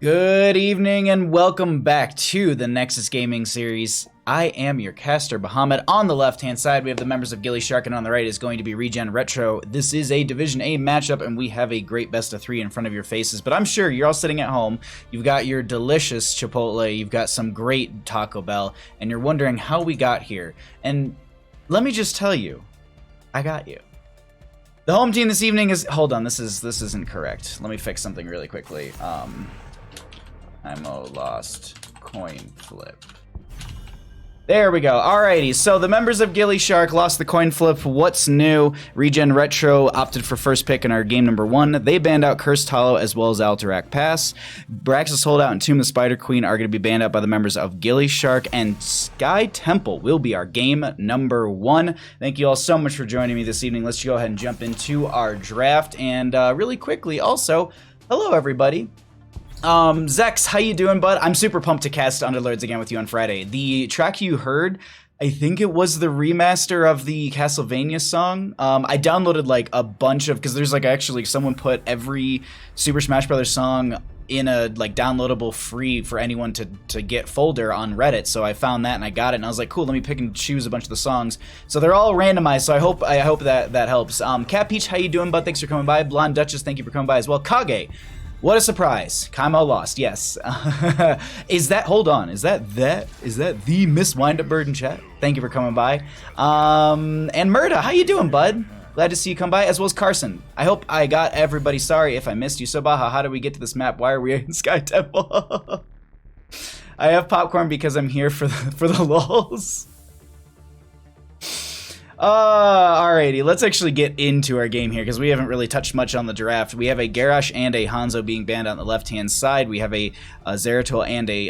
Good evening and welcome back to the Nexus Gaming Series. I am your caster, Bahamut. On the left-hand side, we have the members of gillyShark, and on the right is going to be ReGen Retro. This is a Division A matchup, and we have a great best-of-3 in front of your faces. But I'm sure you're all sitting at home, you've got your delicious Chipotle, you've got some great Taco Bell, and you're wondering how we got here. And let me just tell you, I got you. The home team this evening is... Hold on, this isn't correct. Let me fix something really quickly. IMO lost coin flip. There we go. Alrighty, so the members of gillyShark lost the coin flip. What's new? ReGen Retro opted for first pick in our game number 1. They banned out Cursed Hollow as well as Alterac Pass. Braxis Holdout and Tomb of the Spider Queen are going to be banned out by the members of gillyShark, and Sky Temple will be our game number 1. Thank you all so much for joining me this evening. Let's go ahead and jump into our draft, and really quickly also, hello everybody. Zex, how you doing, bud? I'm super pumped to cast Underlords again with you on Friday. The track you heard, I think it was the remaster of the Castlevania song. I downloaded like a bunch of, because there's like actually someone put every Super Smash Brothers song in a like downloadable free for anyone to get folder on Reddit. So I found that and I got it and I was like, cool, let me pick and choose a bunch of the songs. So they're all randomized, so I hope that helps. Cat Peach, how you doing, bud? Thanks for coming by. Blonde Duchess, thank you for coming by as well. Kage, what a surprise. Kaimo lost, yes. Is that, hold on, is that the Miss Windup Bird in chat? Thank you for coming by. And Murda, how you doing, bud? Glad to see you come by, as well as Carson. I hope I got everybody. Sorry if I missed you. So Baha, how did we get to this map? Why are we in Sky Temple? I have popcorn because I'm here for the lulz. Alrighty, let's actually get into our game here because we haven't really touched much on the draft. We have a Garrosh and a Hanzo being banned on the left-hand side. We have a Zeratul and a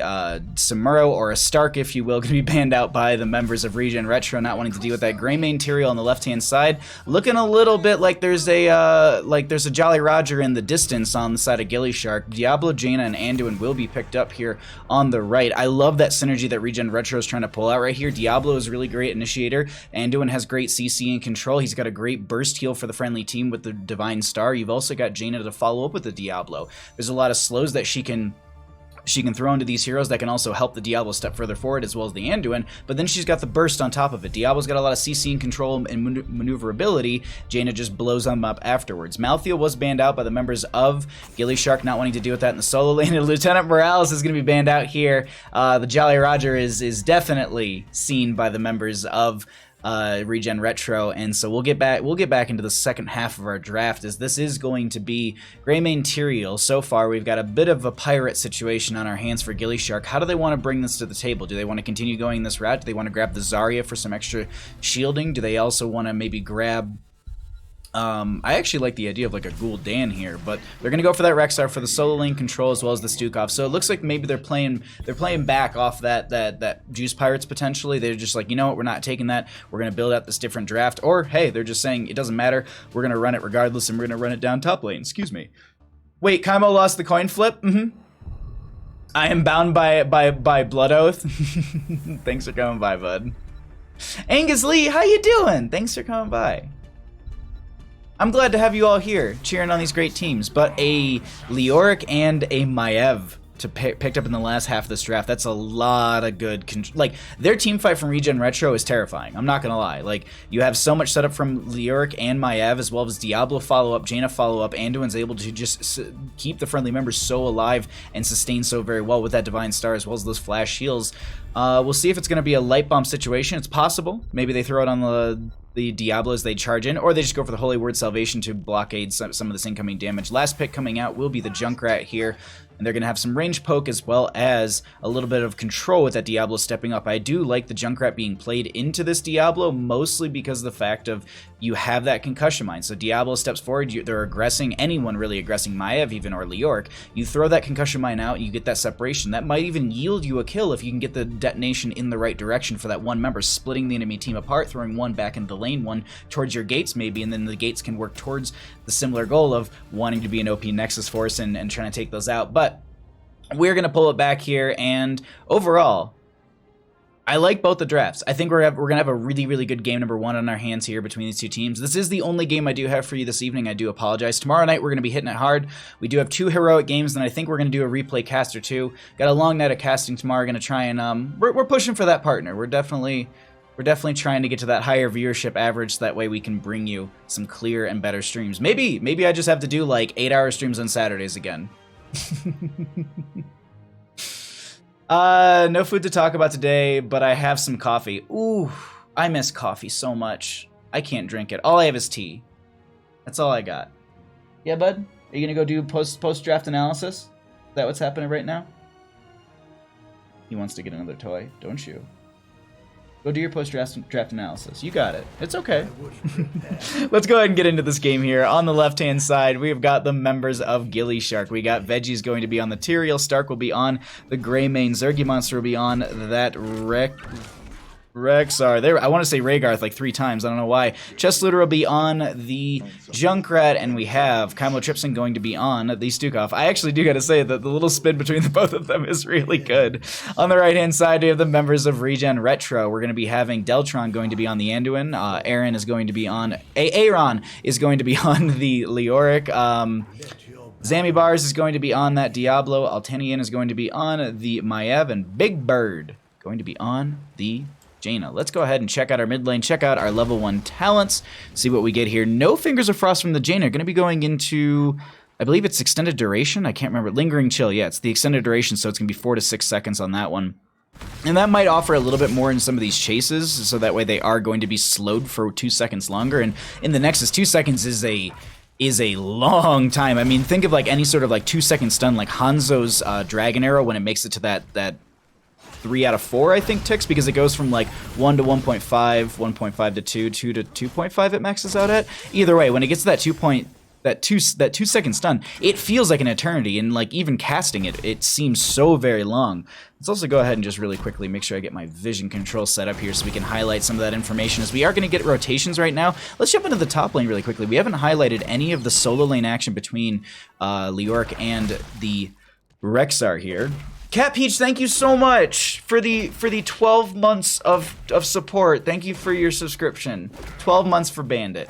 Samuro, or a Stark, if you will, going to be banned out by the members of ReGen Retro, not wanting to deal with that Greymane Tyrael on the left-hand side. Looking a little bit like there's a Jolly Roger in the distance on the side of gillyShark. Diablo, Jaina, and Anduin will be picked up here on the right. I love that synergy that ReGen Retro is trying to pull out right here. Diablo is a really great initiator. Anduin has great CC and control. He's got a great burst heal for the friendly team with the Divine Star. You've also got Jaina to follow up with the Diablo. There's a lot of slows that she can throw into these heroes that can also help the Diablo step further forward, as well as the Anduin, but then she's got the burst on top of it. Diablo's got a lot of CC and control and maneuverability. Jaina just blows them up afterwards. Malthael was banned out by the members of gillyShark, not wanting to deal with that in the solo lane, and Lieutenant Morales is going to be banned out here. The Jolly Roger is definitely seen by the members of ReGen Retro, and so we'll get back into the second half of our draft, as this is going to be Greymane Tyrael. So far we've got a bit of a pirate situation on our hands for gillyShark. How do they want to bring this to the table? Do they want to continue going this route? Do they want to grab the Zarya for some extra shielding? Do they also want to maybe grab I actually like the idea of like a Gul'dan here, but they're gonna go for that Rexar for the solo lane control as well as the Stukov. So it looks like maybe they're playing back off that Juice Pirates potentially. They're just like, you know what, we're not taking that. We're gonna build out this different draft. Or hey, they're just saying it doesn't matter. We're gonna run it regardless, and we're gonna run it down top lane. Excuse me. Wait, Kaimo lost the coin flip. I am bound by blood oath. Thanks for coming by, bud. Angus Lee, how you doing? Thanks for coming by. I'm glad to have you all here, cheering on these great teams, but a Leoric and a Maiev picked up in the last half of this draft. That's a lot of good, like, their team fight from ReGen Retro is terrifying. I'm not gonna lie. Like, you have so much set up from Leoric and Maiev, as well as Diablo follow-up, Jaina follow-up. Anduin's able to just keep the friendly members so alive and sustain so very well with that Divine Star, as well as those flash heals. We'll see if it's gonna be a light bomb situation. It's possible. Maybe they throw it on the Diablo as they charge in, or they just go for the Holy Word Salvation to blockade some of this incoming damage. Last pick coming out will be the Junkrat here, and they're going to have some range poke as well as a little bit of control with that Diablo stepping up. I do like the Junkrat being played into this Diablo, mostly because of the fact of you have that concussion mine. So Diablo steps forward, they're aggressing, anyone really aggressing Maiev even, or Leoric. You throw that concussion mine out, you get that separation. That might even yield you a kill if you can get the detonation in the right direction for that one member, splitting the enemy team apart, throwing one back into the lane, one towards your gates maybe, and then the gates can work towards the similar goal of wanting to be an OP Nexus force and trying to take those out. But we're going to pull it back here, and overall, I like both the drafts. I think we're gonna have a really good game number 1 on our hands here between these two teams. This is the only game I do have for you this evening. I do apologize. Tomorrow night we're gonna be hitting it hard. We do have 2 heroic games, and I think we're gonna do a replay cast or 2. Got a long night of casting tomorrow. Gonna try and we're pushing for that partner. We're definitely trying to get to that higher viewership average, so that way we can bring you some clearer and better streams. Maybe I just have to do like 8-hour streams on Saturdays again. No food to talk about today, but I have some coffee. Ooh, I miss coffee so much. I can't drink it. All I have is tea. That's all I got. Yeah, bud? Are you gonna go do post-draft analysis? Is that what's happening right now? He wants to get another toy, don't you? Go do your post-draft analysis. You got it. It's okay. Let's go ahead and get into this game here. On the left-hand side, we've got the members of gillyShark. We got Veggie's going to be on the Tyrael, Stark will be on the Grey Mane, Zergy Monster will be on that Rexar. There, I want to say Rhaegarth like 3 times. I don't know why. Chest Looter will be on the Junkrat, and we have Kymo Tripson going to be on the Stukov. I actually do got to say that the little spin between the both of them is really good. On the right-hand side, we have the members of ReGen Retro. We're going to be having Deltron going to be on the Anduin. Aaron is going to be on... Aaron is going to be on the Leoric. Zammy Bars is going to be on that Diablo. Altanian is going to be on the Maiev, and Big Bird going to be on the Jaina. Let's go ahead and check out our mid lane, check out our level 1 talents, see what we get here. No Fingers of Frost from the Jaina. Going to be going into, I believe it's extended duration. I can't remember. Lingering Chill. Yeah, it's the extended duration, so it's going to be 4 to 6 seconds on that one. And that might offer a little bit more in some of these chases, so that way they are going to be slowed for 2 seconds longer. And in the Nexus, 2 seconds is a long time. I mean, think of like any sort of like 2-second stun, like Hanzo's Dragon Arrow when it makes it to that 3 out of 4, I think, ticks, because it goes from like 1 to 1.5, 1.5 to 2, 2 to 2.5 it maxes out at. Either way, when it gets to that 2 second stun, it feels like an eternity, and like even casting it seems so very long. Let's also go ahead and just really quickly make sure I get my vision control set up here so we can highlight some of that information, as we are going to get rotations right now. Let's jump into the top lane really quickly. We haven't highlighted any of the solo lane action between Leoric and the Rexar here. Cat Peach, thank you so much for the 12 months of support. Thank you for your subscription. 12 months for Bandit.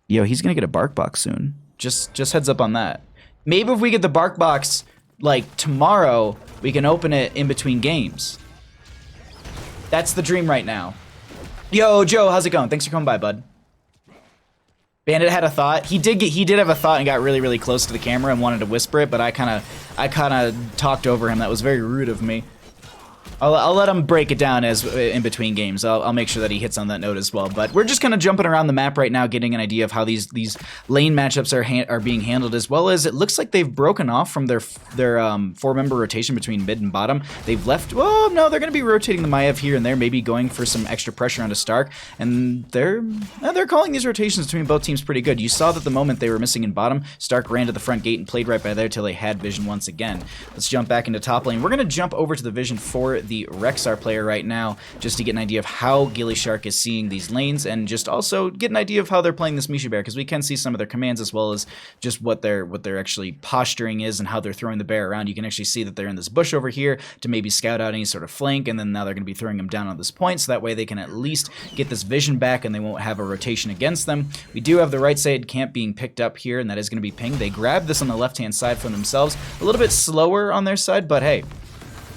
Yo, he's gonna get a bark box soon. Just heads up on that. Maybe if we get the bark box like tomorrow, we can open it in between games. That's the dream right now. Yo, Joe, how's it going? Thanks for coming by, bud. Bandit had a thought. He did have a thought and got really close to the camera and wanted to whisper it, but I kind of talked over him. That was very rude of me. I'll let him break it down as in between games. I'll make sure that he hits on that note as well. But we're just kind of jumping around the map right now, getting an idea of how these lane matchups are being handled, as well as it looks like they've broken off from their 4-member rotation between mid and bottom. They've left. Well, no, they're going to be rotating the Maiev here and there, maybe going for some extra pressure onto Stark. And they're calling these rotations between both teams pretty good. You saw that the moment they were missing in bottom, Stark ran to the front gate and played right by there till they had vision once again. Let's jump back into top lane. We're going to jump over to the vision for the Rexar player right now, just to get an idea of how gillyShark is seeing these lanes, and just also get an idea of how they're playing this Misha Bear, because we can see some of their commands as well as just what their actually posturing is and how they're throwing the bear around. You can actually see that they're in this bush over here to maybe scout out any sort of flank, and then now they're going to be throwing them down on this point, so that way they can at least get this vision back and they won't have a rotation against them. We do have the right side camp being picked up here, and that is going to be pinged. They grabbed this on the left-hand side for themselves. A little bit slower on their side, but hey,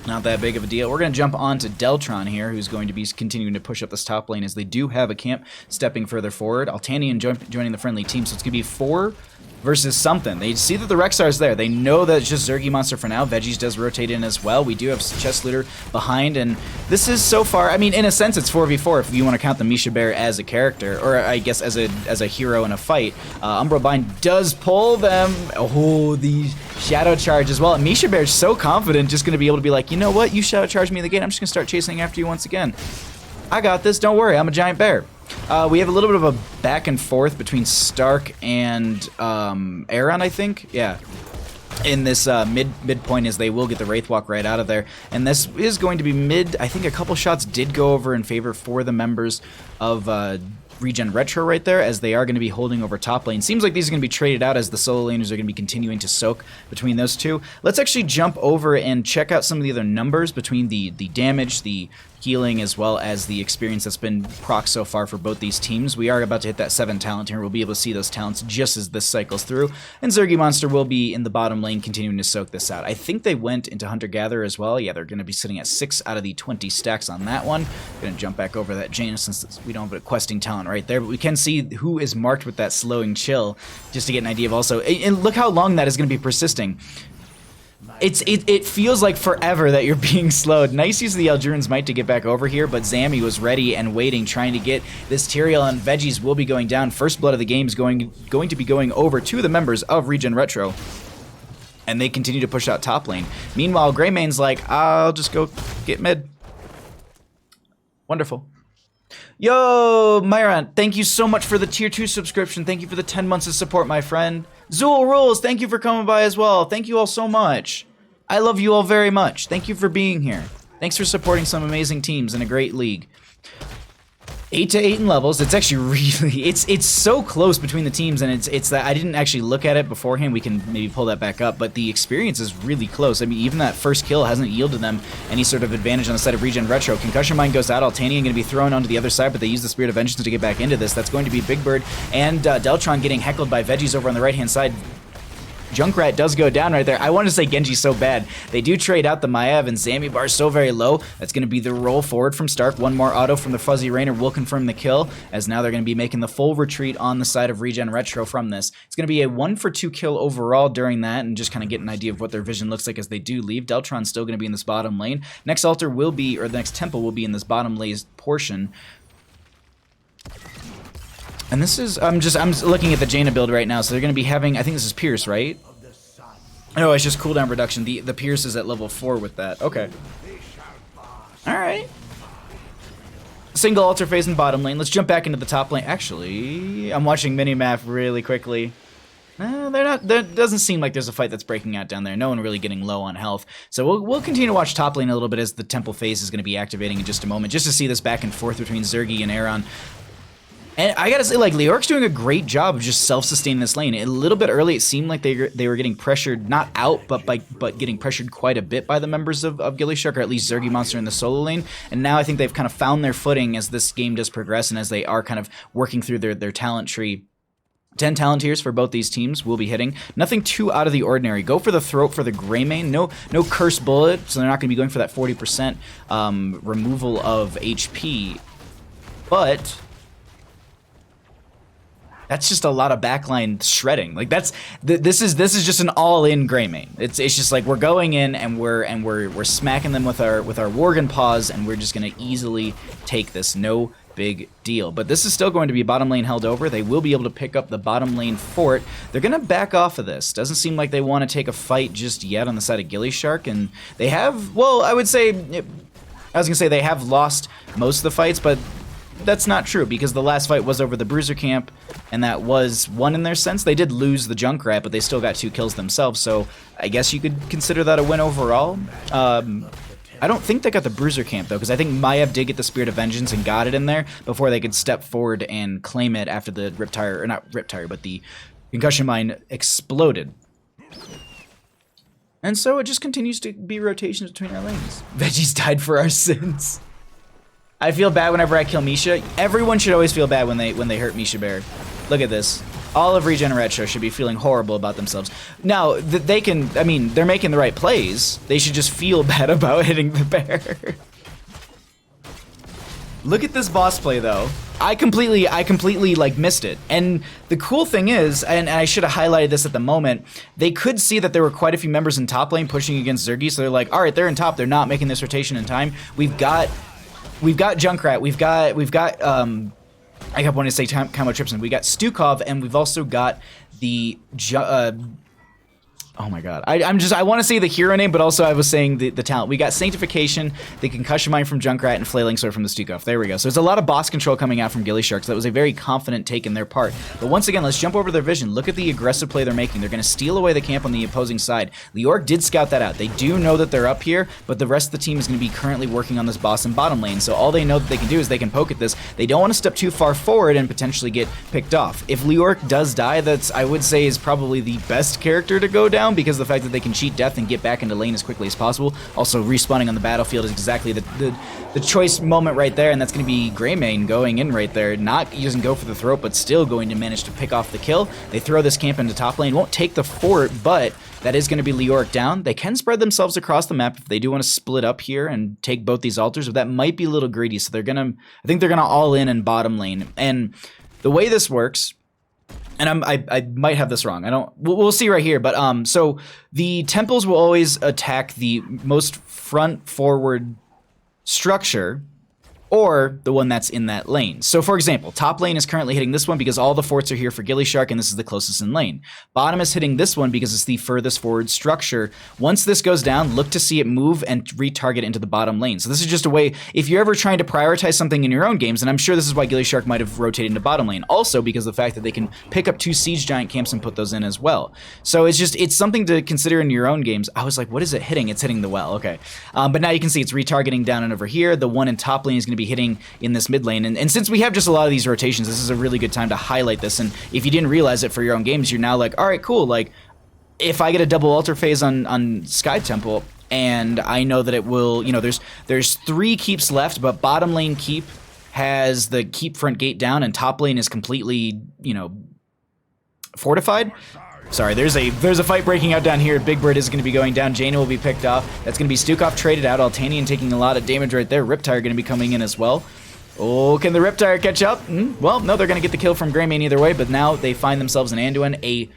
not that big of a deal. We're going to jump on to Deltron here, who's going to be continuing to push up this top lane, as they do have a camp stepping further forward. Altanian joining the friendly team, so it's going to be 4 versus something. They see that the Rexar's there. They know that it's just Zergy Monster for now. Veggies does rotate in as well. We do have Chest Looter behind, and this is so far, I mean, in a sense, it's 4v4 if you want to count the Misha Bear as a character, or I guess as a hero in a fight. Umbral Bind does pull them. Oh, the Shadow Charge as well. And Misha Bear's so confident, just going to be able to be like, you know what, you Shadow Charge me in the gate, I'm just going to start chasing after you once again. I got this, don't worry, I'm a giant bear. We have a little bit of a back and forth between Stark and Aaron, I think. Yeah. In this midpoint, as they will get the Wraithwalk right out of there. And this is going to be mid. I think a couple shots did go over in favor for the members of ReGen Retro right there, as they are going to be holding over top lane. Seems like these are going to be traded out as the solo laners are going to be continuing to soak between those two. Let's actually jump over and check out some of the other numbers between the damage, the healing, as well as the experience that's been proc so far for both these teams. We are about to hit that 7 talent here. We'll be able to see those talents just as this cycles through. And Zergy Monster will be in the bottom lane continuing to soak this out. I think they went into Hunter-Gatherer as well. Yeah, they're going to be sitting at 6 out of the 20 stacks on that one. Going to jump back over that Janus since we don't have a questing talent right there. But we can see who is marked with that slowing chill just to get an idea of also. And look how long that is going to be persisting. It feels like forever that you're being slowed. Nice use of the Eldruin's Might to get back over here, but Zammy was ready and waiting, trying to get this Tyrael, and Veggies will be going down. First blood of the game is going to be going over to the members of ReGen Retro, and they continue to push out top lane. Meanwhile, Greymaine's like, I'll just go get mid. Wonderful. Yo, Myron, thank you so much for the tier 2 subscription. Thank you for the 10 months of support, my friend. Zool Rules, thank you for coming by as well. Thank you all so much. I love you all very much. Thank you for being here. Thanks for supporting some amazing teams in a great league. 8 to 8 in levels. It's actually really, it's so close between the teams, and it's that I didn't actually look at it beforehand. We can maybe pull that back up, but the experience is really close. I mean, even that first kill hasn't yielded them any sort of advantage on the side of ReGen Retro. Concussion Mine goes out. Altanian going to be thrown onto the other side, but they use the Spirit of Vengeance to get back into this. That's going to be Big Bird and Deltron getting heckled by Veggies over on the right-hand side. Junkrat does go down right there. I wanted to say Genji so bad. They do trade out the Maiev, and Zammy bar so very low. That's going to be the roll forward from Stark. One more auto from the Fuzzy Rainer will confirm the kill, as now they're going to be making the full retreat on the side of ReGen Retro from this. It's going to be a 1-for-2 kill overall during that, and just kind of get an idea of what their vision looks like as they do leave. Deltron's still going to be in this bottom lane. Next altar will be, or the next temple will be in this bottom lane portion. And this is, I'm looking at the Jaina build right now, so they're going to be having, I think this is Pierce, right? No, it's just cooldown reduction. The Pierce is at level 4 with that. Okay. Alright. Single altar phase in bottom lane. Let's jump back into the top lane. Actually, I'm watching minimap really quickly. They're not, there doesn't seem like there's a fight that's breaking out down there. No one really getting low on health. So we'll continue to watch top lane a little bit as the temple phase is going to be activating in just a moment, just to see this back and forth between Zergy and Aaron. And I gotta say, like, Leoric's doing a great job of just self-sustaining this lane. A little bit early, it seemed like they were getting pressured, not out, but getting pressured quite a bit by the members of gillyShark, or at least Zergy Monster in the solo lane. And now I think they've kind of found their footing as this game does progress, and as they are kind of working through their talent tree. 10 talent tiers for both these teams will be hitting. Nothing too out of the ordinary. Go for the throat for the Greymane. No curse bullet, so they're not going to be going for that 40% removal of HP. But that's just a lot of backline shredding. Like this is just an all-in Greymane. It's just like we're going in and we're smacking them with our Worgen paws, and we're just gonna easily take this. No big deal. But this is still going to be bottom lane held over. They will be able to pick up the bottom lane fort. They're gonna back off of this. Doesn't seem like they want to take a fight just yet on the side of gillyShark, and they have. Well, I was gonna say they have lost most of the fights, but that's not true, because the last fight was over the Bruiser camp, and that was one in their sense. They did lose the Junkrat, but they still got 2 kills themselves, so I guess you could consider that a win overall. I don't think they got the Bruiser camp, though, because I think Maiev did get the Spirit of Vengeance and got it in there before they could step forward and claim it after the Riptire, or not Riptire, but the Concussion Mine exploded. And so it just continues to be rotations between our lanes. Veggies died for our sins. I feel bad whenever I kill Misha. Everyone should always feel bad when they hurt Misha Bear. Look at this. All of ReGen Retro should be feeling horrible about themselves. Now, they can, I mean, they're making the right plays. They should just feel bad about hitting the bear. Look at this boss play, though. I completely like missed it. And the cool thing is, and I should have highlighted this at the moment, they could see that there were quite a few members in top lane pushing against Zergy, so they're like, all right, they're in top, they're not making this rotation in time. We've got Junkrat, we've got I kept wanting to say Kamo Tripson. We got Stukov, and we've also got the Oh my god. I want to say the hero name, but also I was saying the talent. We got Sanctification, the Concussion Mine from Junkrat, and Flailing Sword from the Stukov. There we go. So it's a lot of boss control coming out from gillyShark, so that was a very confident take in their part. But once again, let's jump over to their vision. Look at the aggressive play they're making. They're going to steal away the camp on the opposing side. Leoric did scout that out. They do know that they're up here, but the rest of the team is going to be currently working on this boss in bottom lane. So all they know that they can do is they can poke at this. They don't want to step too far forward and potentially get picked off. If Leoric does die, that's, I would say, is probably the best character to go down, because of the fact that they can cheat death and get back into lane as quickly as possible. Also, respawning on the battlefield is exactly the choice moment right there, and that's going to be Greymane going in right there, not using Go for the Throat, but still going to manage to pick off the kill. They throw this camp into top lane, won't take the fort, but that is going to be Leoric down. They can spread themselves across the map if they do want to split up here and take both these altars, but that might be a little greedy, so I think they're going to all in bottom lane. And the way this works, and I might have this wrong. We'll see right here. But so the temples will always attack the most front forward structure, or the one that's in that lane. So for example, top lane is currently hitting this one because all the forts are here for gillyShark, and this is the closest in lane. Bottom is hitting this one because it's the furthest forward structure. Once this goes down, look to see it move and retarget into the bottom lane. So this is just a way, if you're ever trying to prioritize something in your own games, and I'm sure this is why gillyShark might have rotated into bottom lane, also because of the fact that they can pick up 2 siege giant camps and put those in as well. So it's something to consider in your own games. I was like, what is it hitting? It's hitting the well, okay. But now you can see it's retargeting down and over here. The one in top lane is going to be hitting in this mid lane, and since we have just a lot of these rotations, this is a really good time to highlight this. And if you didn't realize it for your own games, you're now like, all right, cool, like if I get a double altar phase on Sky Temple, and I know that it will, you know, there's 3 keeps left, but bottom lane keep has the keep front gate down, and top lane is completely, you know, fortified. Sorry, there's a fight breaking out down here. Big Bird is going to be going down. Jaina will be picked off. That's going to be Stukov traded out. Altanian taking a lot of damage right there. Riptire going to be coming in as well. Oh, can the Riptire catch up? Well, no, they're going to get the kill from Greymane either way, but now they find themselves in Anduin. A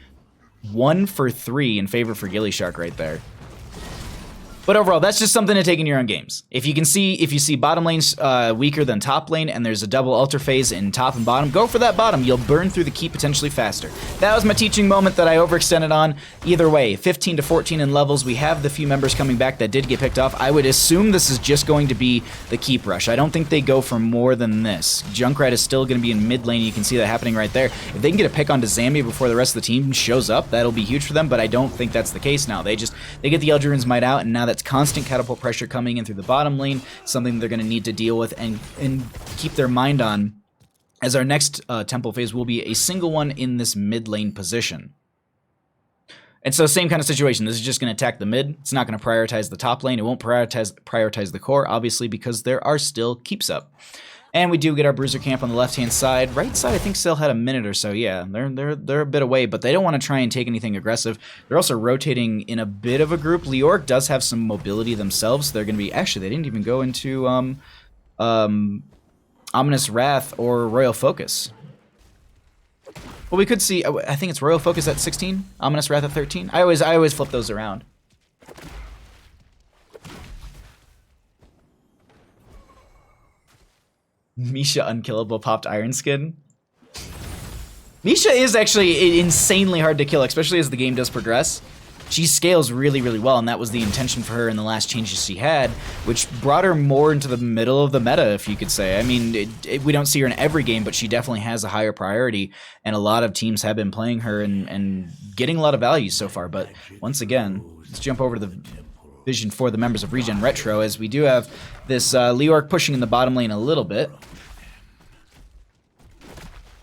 1 for 3 in favor for gillyShark right there. But overall, that's just something to take in your own games. If you see bottom lane's weaker than top lane, and there's a double altar phase in top and bottom, go for that bottom. You'll burn through the keep potentially faster. That was my teaching moment that I overextended on. Either way, 15 to 14 in levels. We have the few members coming back that did get picked off. I would assume this is just going to be the keep rush. I don't think they go for more than this. Junkrat is still going to be in mid lane. You can see that happening right there. If they can get a pick onto Zambi before the rest of the team shows up, that'll be huge for them, but I don't think that's the case now. They get the Eldrain's Might out, and now that's constant catapult pressure coming in through the bottom lane, something they're going to need to deal with and keep their mind on, as our next temple phase will be a single one in this mid lane position. And so same kind of situation. This is just going to attack the mid. It's not going to prioritize the top lane. It won't prioritize the core, obviously, because there are still keeps up. And we do get our Bruiser camp on the left-hand side. Right side, I think, still had a minute or so. Yeah, they're a bit away, but they don't want to try and take anything aggressive. They're also rotating in a bit of a group. Leoric does have some mobility themselves. So they're going to be... Actually, they didn't even go into Ominous Wrath or Royal Focus. Well, we could see... I think it's Royal Focus at 16, Ominous Wrath at 13. I always flip those around. Misha unkillable popped Iron Skin. Misha is actually insanely hard to kill, especially as the game does progress. She scales really, really well, and that was the intention for her in the last changes she had, which brought her more into the middle of the meta, if you could say. I mean, we don't see her in every game, but she definitely has a higher priority, and a lot of teams have been playing her and getting a lot of value so far. But once again, let's jump over to the vision for the members of ReGen Retro, as we do have this Leoric pushing in the bottom lane a little bit.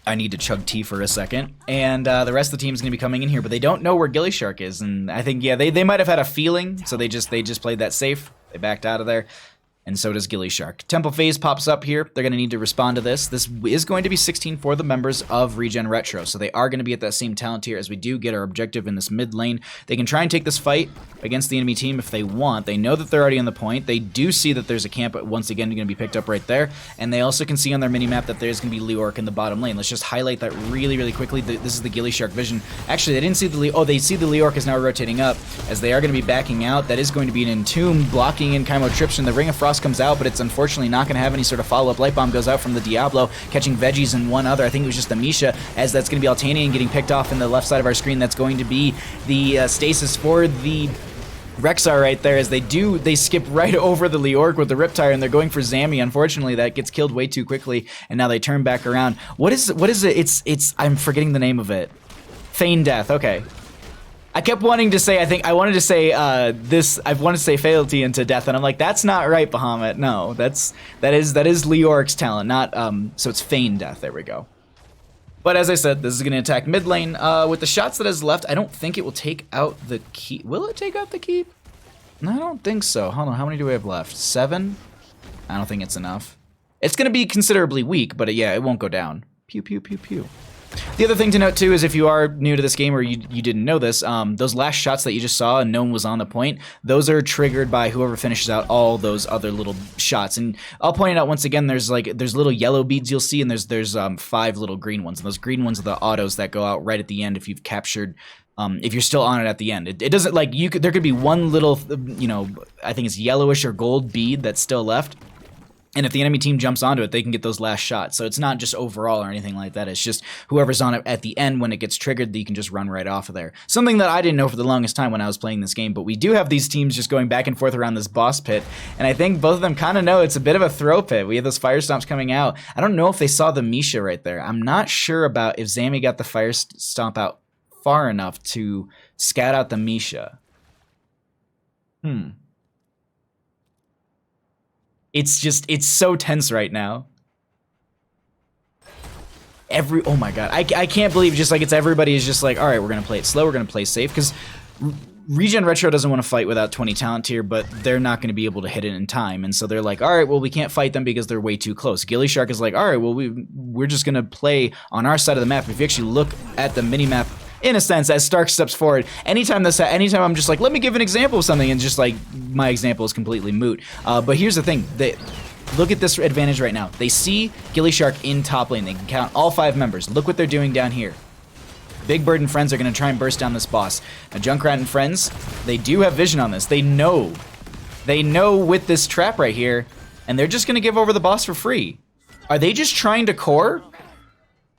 I need to chug tea for a second. And the rest of the team is going to be coming in here, but they don't know where gillyShark is. And I think, yeah, they might have had a feeling, so they just played that safe. They backed out of there. And so does gillyShark. Temple phase pops up here. They're going to need to respond to this. This is going to be 16 for the members of ReGen Retro. So they are going to be at that same talent tier as we do get our objective in this mid lane. They can try and take this fight against the enemy team if they want. They know that they're already on the point. They do see that there's a camp once again going to be picked up right there. And they also can see on their minimap that there's going to be Leoric in the bottom lane. Let's just highlight that really, really quickly. This is the gillyShark vision. Actually, they didn't see the they see the Leoric is now rotating up as they are going to be backing out. That is going to be an Entomb blocking in Chymotription. The Ring of Frost Frost comes out, but it's unfortunately not going to have any sort of follow-up. Light Bomb goes out from the Diablo, catching Veggies and one other. I think it was just the Misha, as that's going to be Altanian getting picked off in the left side of our screen. That's going to be the stasis for the Rexar right there, as they skip right over the Leoric with the Riptire, and they're going for Zammy. Unfortunately, that gets killed way too quickly, and now they turn back around. What is it? It's I'm forgetting the name of it. Feign Death. Okay. I kept wanting to say, I wanted to say I wanted to say Fealty into Death, and I'm like, that's not right, Bahamut. No, that is Leoric's talent, not so it's Feign Death. There we go. But as I said, this is going to attack mid lane. With the shots that is left, I don't think it will take out the keep. Will it take out the keep? No, I don't think so. Hold on, how many do we have left? 7? I don't think it's enough. It's going to be considerably weak, but yeah, it won't go down. Pew, pew, pew, pew. The other thing to note too is if you are new to this game or you didn't know this, those last shots that you just saw and no one was on the point, those are triggered by whoever finishes out all those other little shots. And I'll point it out once again, there's little yellow beads you'll see, and there's 5 little green ones. And those green ones are the autos that go out right at the end if you've captured, if you're still on it at the end. It doesn't, like, there could be one little, I think it's yellowish or gold bead that's still left. And if the enemy team jumps onto it, they can get those last shots. So it's not just overall or anything like that. It's just whoever's on it at the end when it gets triggered, you can just run right off of there. Something that I didn't know for the longest time when I was playing this game. But we do have these teams just going back and forth around this boss pit. And I think both of them kind of know it's a bit of a throw pit. We have those fire stomps coming out. I don't know if they saw the Misha right there. I'm not sure about if Zammy got the fire stomp out far enough to scout out the Misha. It's so tense right now. Oh my god, I can't believe just like everybody is just like, all right, we're gonna play it slow, we're gonna play safe, because ReGen Retro doesn't want to fight without 20 talent tier, but they're not going to be able to hit it in time, and so they're like, all right, well, we can't fight them because they're way too close. gillyShark is like, all right, well, we're just gonna play on our side of the map. If you actually look at the mini map, in a sense, as Stark steps forward, anytime I'm just like, let me give an example of something, and just like, my example is completely moot. But here's the thing, look at this advantage right now. They see gillyShark in top lane. They can count all 5 members. Look what they're doing down here. Big Bird and friends are going to try and burst down this boss. Now, Junkrat and friends, they do have vision on this. They know with this trap right here, and they're just going to give over the boss for free. Are they just trying to core?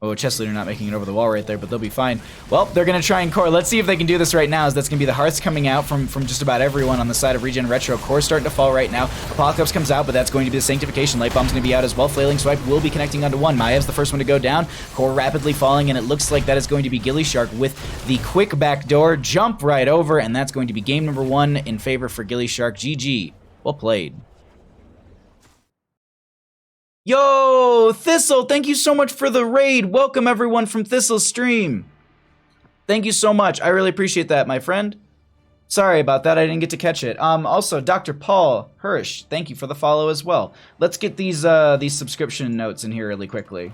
Oh, Chess Leader not making it over the wall right there, but they'll be fine. Well, they're going to try and core. Let's see if they can do this right now, as that's going to be the hearts coming out from just about everyone on the side of ReGen Retro. Core's starting to fall right now. Apocalypse comes out, but that's going to be the Sanctification. Light Bomb's going to be out as well. Flailing Swipe will be connecting onto one. Maev's the first one to go down. Core rapidly falling, and it looks like that is going to be gillyShark with the quick backdoor jump right over, and that's going to be game number 1 in favor for gillyShark. GG. Well played. Yo, Thistle, thank you so much for the raid. Welcome everyone from Thistle's stream. Thank you so much. I really appreciate that, my friend. Sorry about that, I didn't get to catch it. Also, Dr. Paul Hirsch, thank you for the follow as well. Let's get these subscription notes in here really quickly.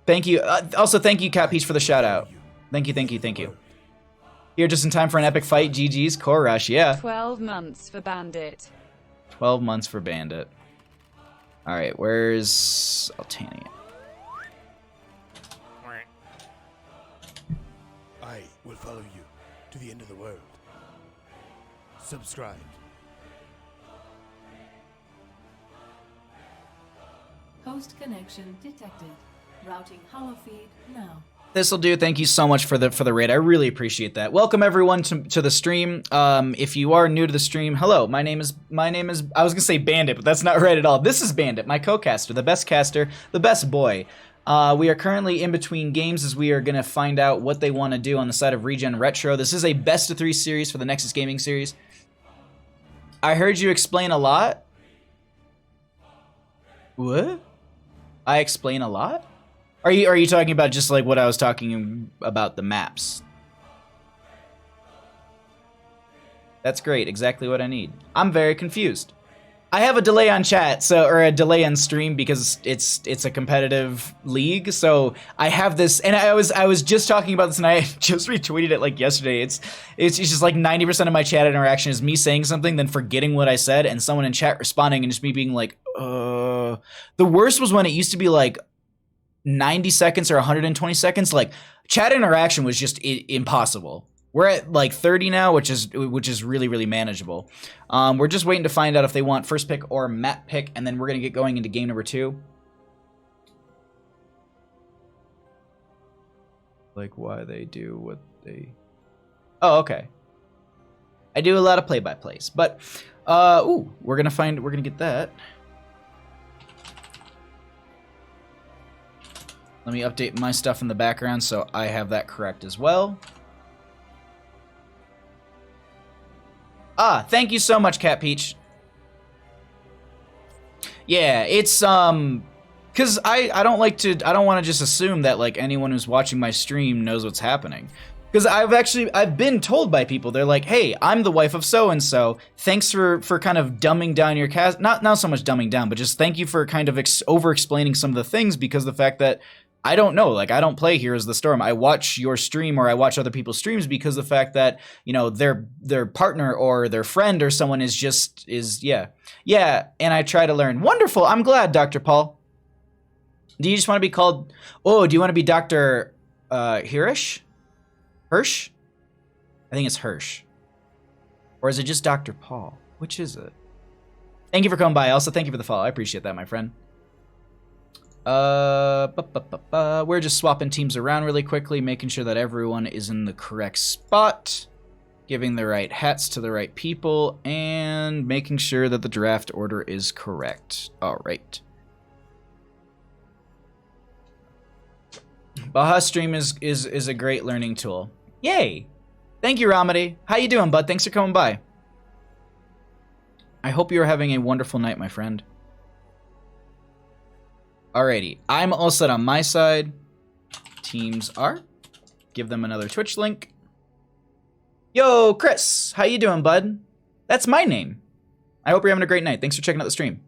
Thank you. Also, thank you, Cat Peach, for the shout out. Thank you, thank you, thank you. Here just in time for an epic fight. GG's. Core Rush, yeah. 12 months for Bandit. 12 months for Bandit. Alright, where's Altania? I will follow you to the end of the world. Subscribe. Host connection detected. Routing holofeed now. This'll do. Thank you so much for the raid. I really appreciate that. Welcome everyone to the stream. If you are new to the stream, hello. My name is I was gonna say Bandit, but that's not right at all. This is Bandit, my co-caster, the best boy. We are currently in between games as we are gonna find out what they want to do on the side of ReGen Retro. This is a best of 3 series for the Nexus Gaming series. I heard you explain a lot. What? I explain a lot? Are you talking about just like what I was talking about, the maps? That's great, exactly what I need. I'm very confused. I have a delay on chat, or a delay on stream because it's a competitive league. So I have this, and I was just talking about this, and I just retweeted it like yesterday. It's just like 90% of my chat interaction is me saying something, then forgetting what I said, and someone in chat responding, and just me being like, The worst was when it used to be like 90 seconds or 120 seconds. Like, chat interaction was just impossible. We're at like 30 now, which is really, really manageable. We're just waiting to find out if they want first pick or map pick, and then we're going to get going into game number 2. Like why they do what they... Oh, okay. I do a lot of play-by-plays, but ooh, we're gonna get that. Let me update my stuff in the background so I have that correct as well. Ah, thank you so much, Cat Peach. Yeah, it's because I don't want to just assume that like anyone who's watching my stream knows what's happening. Because I've been told by people, they're like, hey, I'm the wife of so-and-so. Thanks for kind of dumbing down your cast. Not so much dumbing down, but just thank you for kind of over-explaining some of the things, because the fact that I don't know, like I don't play Heroes of the Storm. I watch your stream or I watch other people's streams because the fact that, you know, their partner or their friend or someone yeah. And I try to learn. Wonderful. I'm glad, Dr. Paul. Do you just want to be called, do you want to be Dr. Hirsch? Hirsch? I think it's Hirsch. Or is it just Dr. Paul? Which is it? Thank you for coming by. Also, thank you for the follow. I appreciate that, my friend. We're just swapping teams around really quickly, making sure that everyone is in the correct spot, giving the right hats to the right people, and making sure that the draft order is correct. All right. Baja Stream is a great learning tool. Yay! Thank you, Ramadi. How you doing, bud? Thanks for coming by. I hope you're having a wonderful night, my friend. Alrighty, I'm all set on my side. Teams are. Give them another Twitch link. Yo, Chris, how you doing, bud? That's my name. I hope you're having a great night. Thanks for checking out the stream.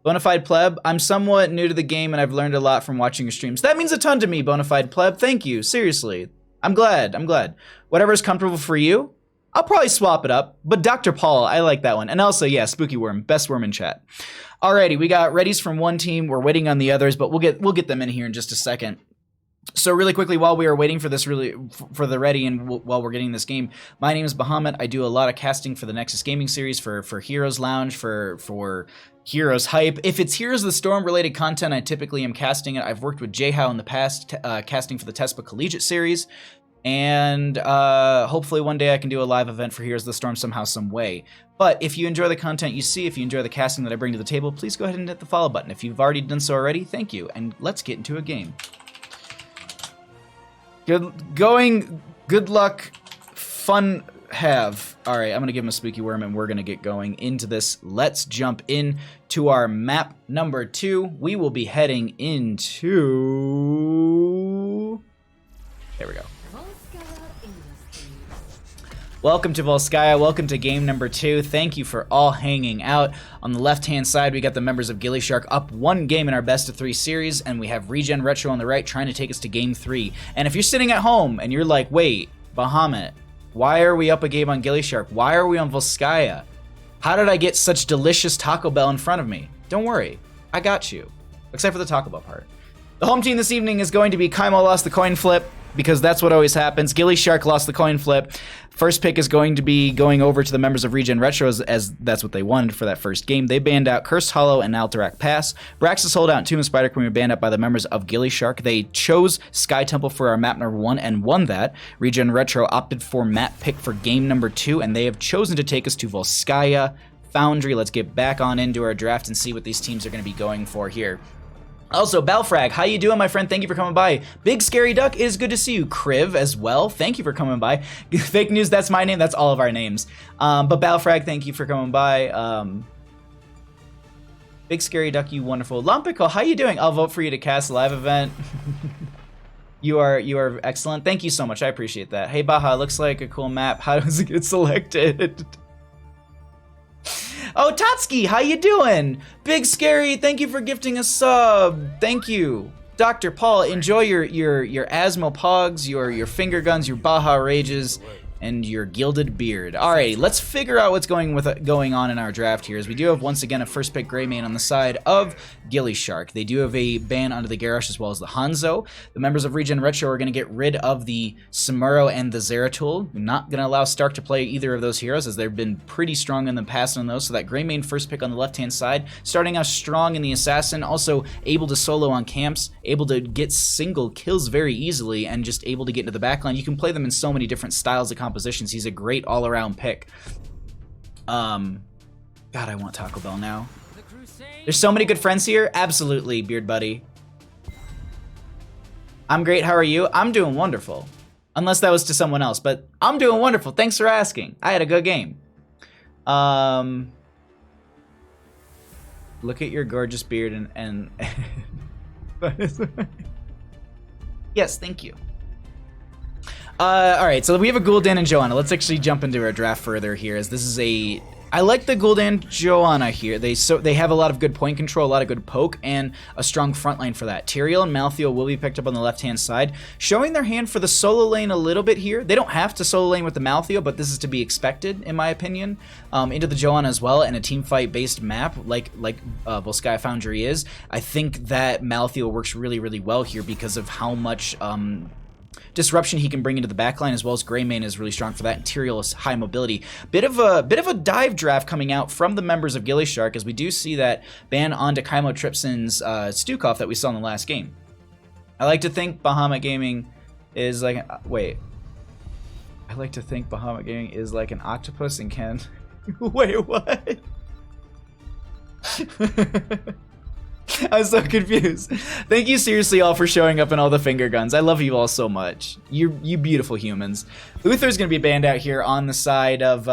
Bonafide Pleb, I'm somewhat new to the game and I've learned a lot from watching your streams. That means a ton to me, Bonafide Pleb. Thank you, seriously. I'm glad. Whatever's comfortable for you, I'll probably swap it up. But Dr. Paul, I like that one. And also, yeah, Spooky Worm, best worm in chat. Alrighty, we got readies from one team. We're waiting on the others, but we'll get them in here in just a second. So really quickly, while we are waiting for this for the ready and while we're getting this game, my name is Bahamut. I do a lot of casting for the Nexus Gaming Series, for Heroes Lounge, for Heroes Hype. If it's Heroes of the Storm related content, I typically am casting it. I've worked with JHow in the past, casting for the Tespa Collegiate Series. And hopefully one day I can do a live event for Heroes of the Storm somehow, some way. But if you enjoy the content you see, if you enjoy the casting that I bring to the table, please go ahead and hit the follow button. If you've already done so already, thank you. And let's get into a game. Good luck, fun have. All right, I'm going to give him a Spooky Worm and we're going to get going into this. Let's jump in to our map number 2. We will be heading into... There we go. Welcome to Volskaya, welcome to game number 2. Thank you for all hanging out. On the left-hand side, we got the members of gillyShark up 1 game in our best of 3 series, and we have ReGen Retro on the right trying to take us to game 3. And if you're sitting at home and you're like, wait, Bahamut, why are we up a game on gillyShark? Why are we on Volskaya? How did I get such delicious Taco Bell in front of me? Don't worry, I got you. Except for the Taco Bell part. The home team this evening is going to be Kaimo lost the coin flip, because that's what always happens. gillyShark lost the coin flip. First pick is going to be going over to the members of ReGen Retro as that's what they wanted for that first game. They banned out Cursed Hollow and Alterac Pass. Braxis Holdout and Tomb of Spider Queen were banned out by the members of gillyShark. They chose Sky Temple for our map number 1 and won that. ReGen Retro opted for map pick for game number 2, and they have chosen to take us to Volskaya Foundry. Let's get back on into our draft and see what these teams are going to be going for here. Also, Balfrag, how you doing, my friend? Thank you for coming by. Big Scary Duck, it is good to see you. Kriv as well, thank you for coming by. Fake News, that's my name, that's all of our names. But Balfrag, thank you for coming by. Big Scary Duck, you wonderful. Lumpico, how you doing? I'll vote for you to cast a live event. You are excellent. Thank you so much, I appreciate that. Hey Baja, looks like a cool map. How does it get selected? Oh, Tatsuki, how you doing? Big Scary, thank you for gifting a sub. Thank you. Dr. Paul, enjoy your Asmo Pogs, your finger guns, your Baja Rages. and your gilded beard. Alrighty, let's figure out what's going on in our draft here. As we do have once again a first pick Greymane on the side of gillyShark. They do have a ban onto the Garrosh as well as the Hanzo. The members of ReGen Retro are going to get rid of the Samuro and the Zeratul. Not going to allow Stark to play either of those heroes as they've been pretty strong in the past on those. So that Greymane first pick on the left hand side, starting out strong in the Assassin, also able to solo on camps, able to get single kills very easily, and just able to get into the backline. You can play them in so many different styles of compositions. He's a great all-around pick. God, I want Taco Bell now. There's so many good friends here. Absolutely, Beard Buddy. I'm great. How are you? I'm doing wonderful. Unless that was to someone else, but I'm doing wonderful. Thanks for asking. I had a good game. Look at your gorgeous beard and yes, thank you. Alright, so we have a Gul'dan and Johanna. Let's actually jump into our draft further here, as this is a... I like the Gul'dan Johanna here. They have a lot of good point control, a lot of good poke, and a strong front line for that. Tyrael and Malthael will be picked up on the left-hand side, showing their hand for the solo lane a little bit here. They don't have to solo lane with the Malthael, but this is to be expected, in my opinion. Into the Johanna as well, and a team fight-based map, like Volskaya Foundry is. I think that Malthael works really, really well here because of how much... disruption he can bring into the backline, as well as Greymane is really strong for that, and Tyrael is high mobility. Bit of a dive draft coming out from the members of gillyShark, as we do see that ban onto Kaimo Tripson's Stukov that we saw in the last game. I like to think Bahamut Gaming is like... wait. I like to think Bahamut Gaming is like an octopus and can... wait, what? I'm so confused. Thank you seriously all for showing up in all the finger guns. I love you all so much. You beautiful humans. Uther's going to be banned out here on the side of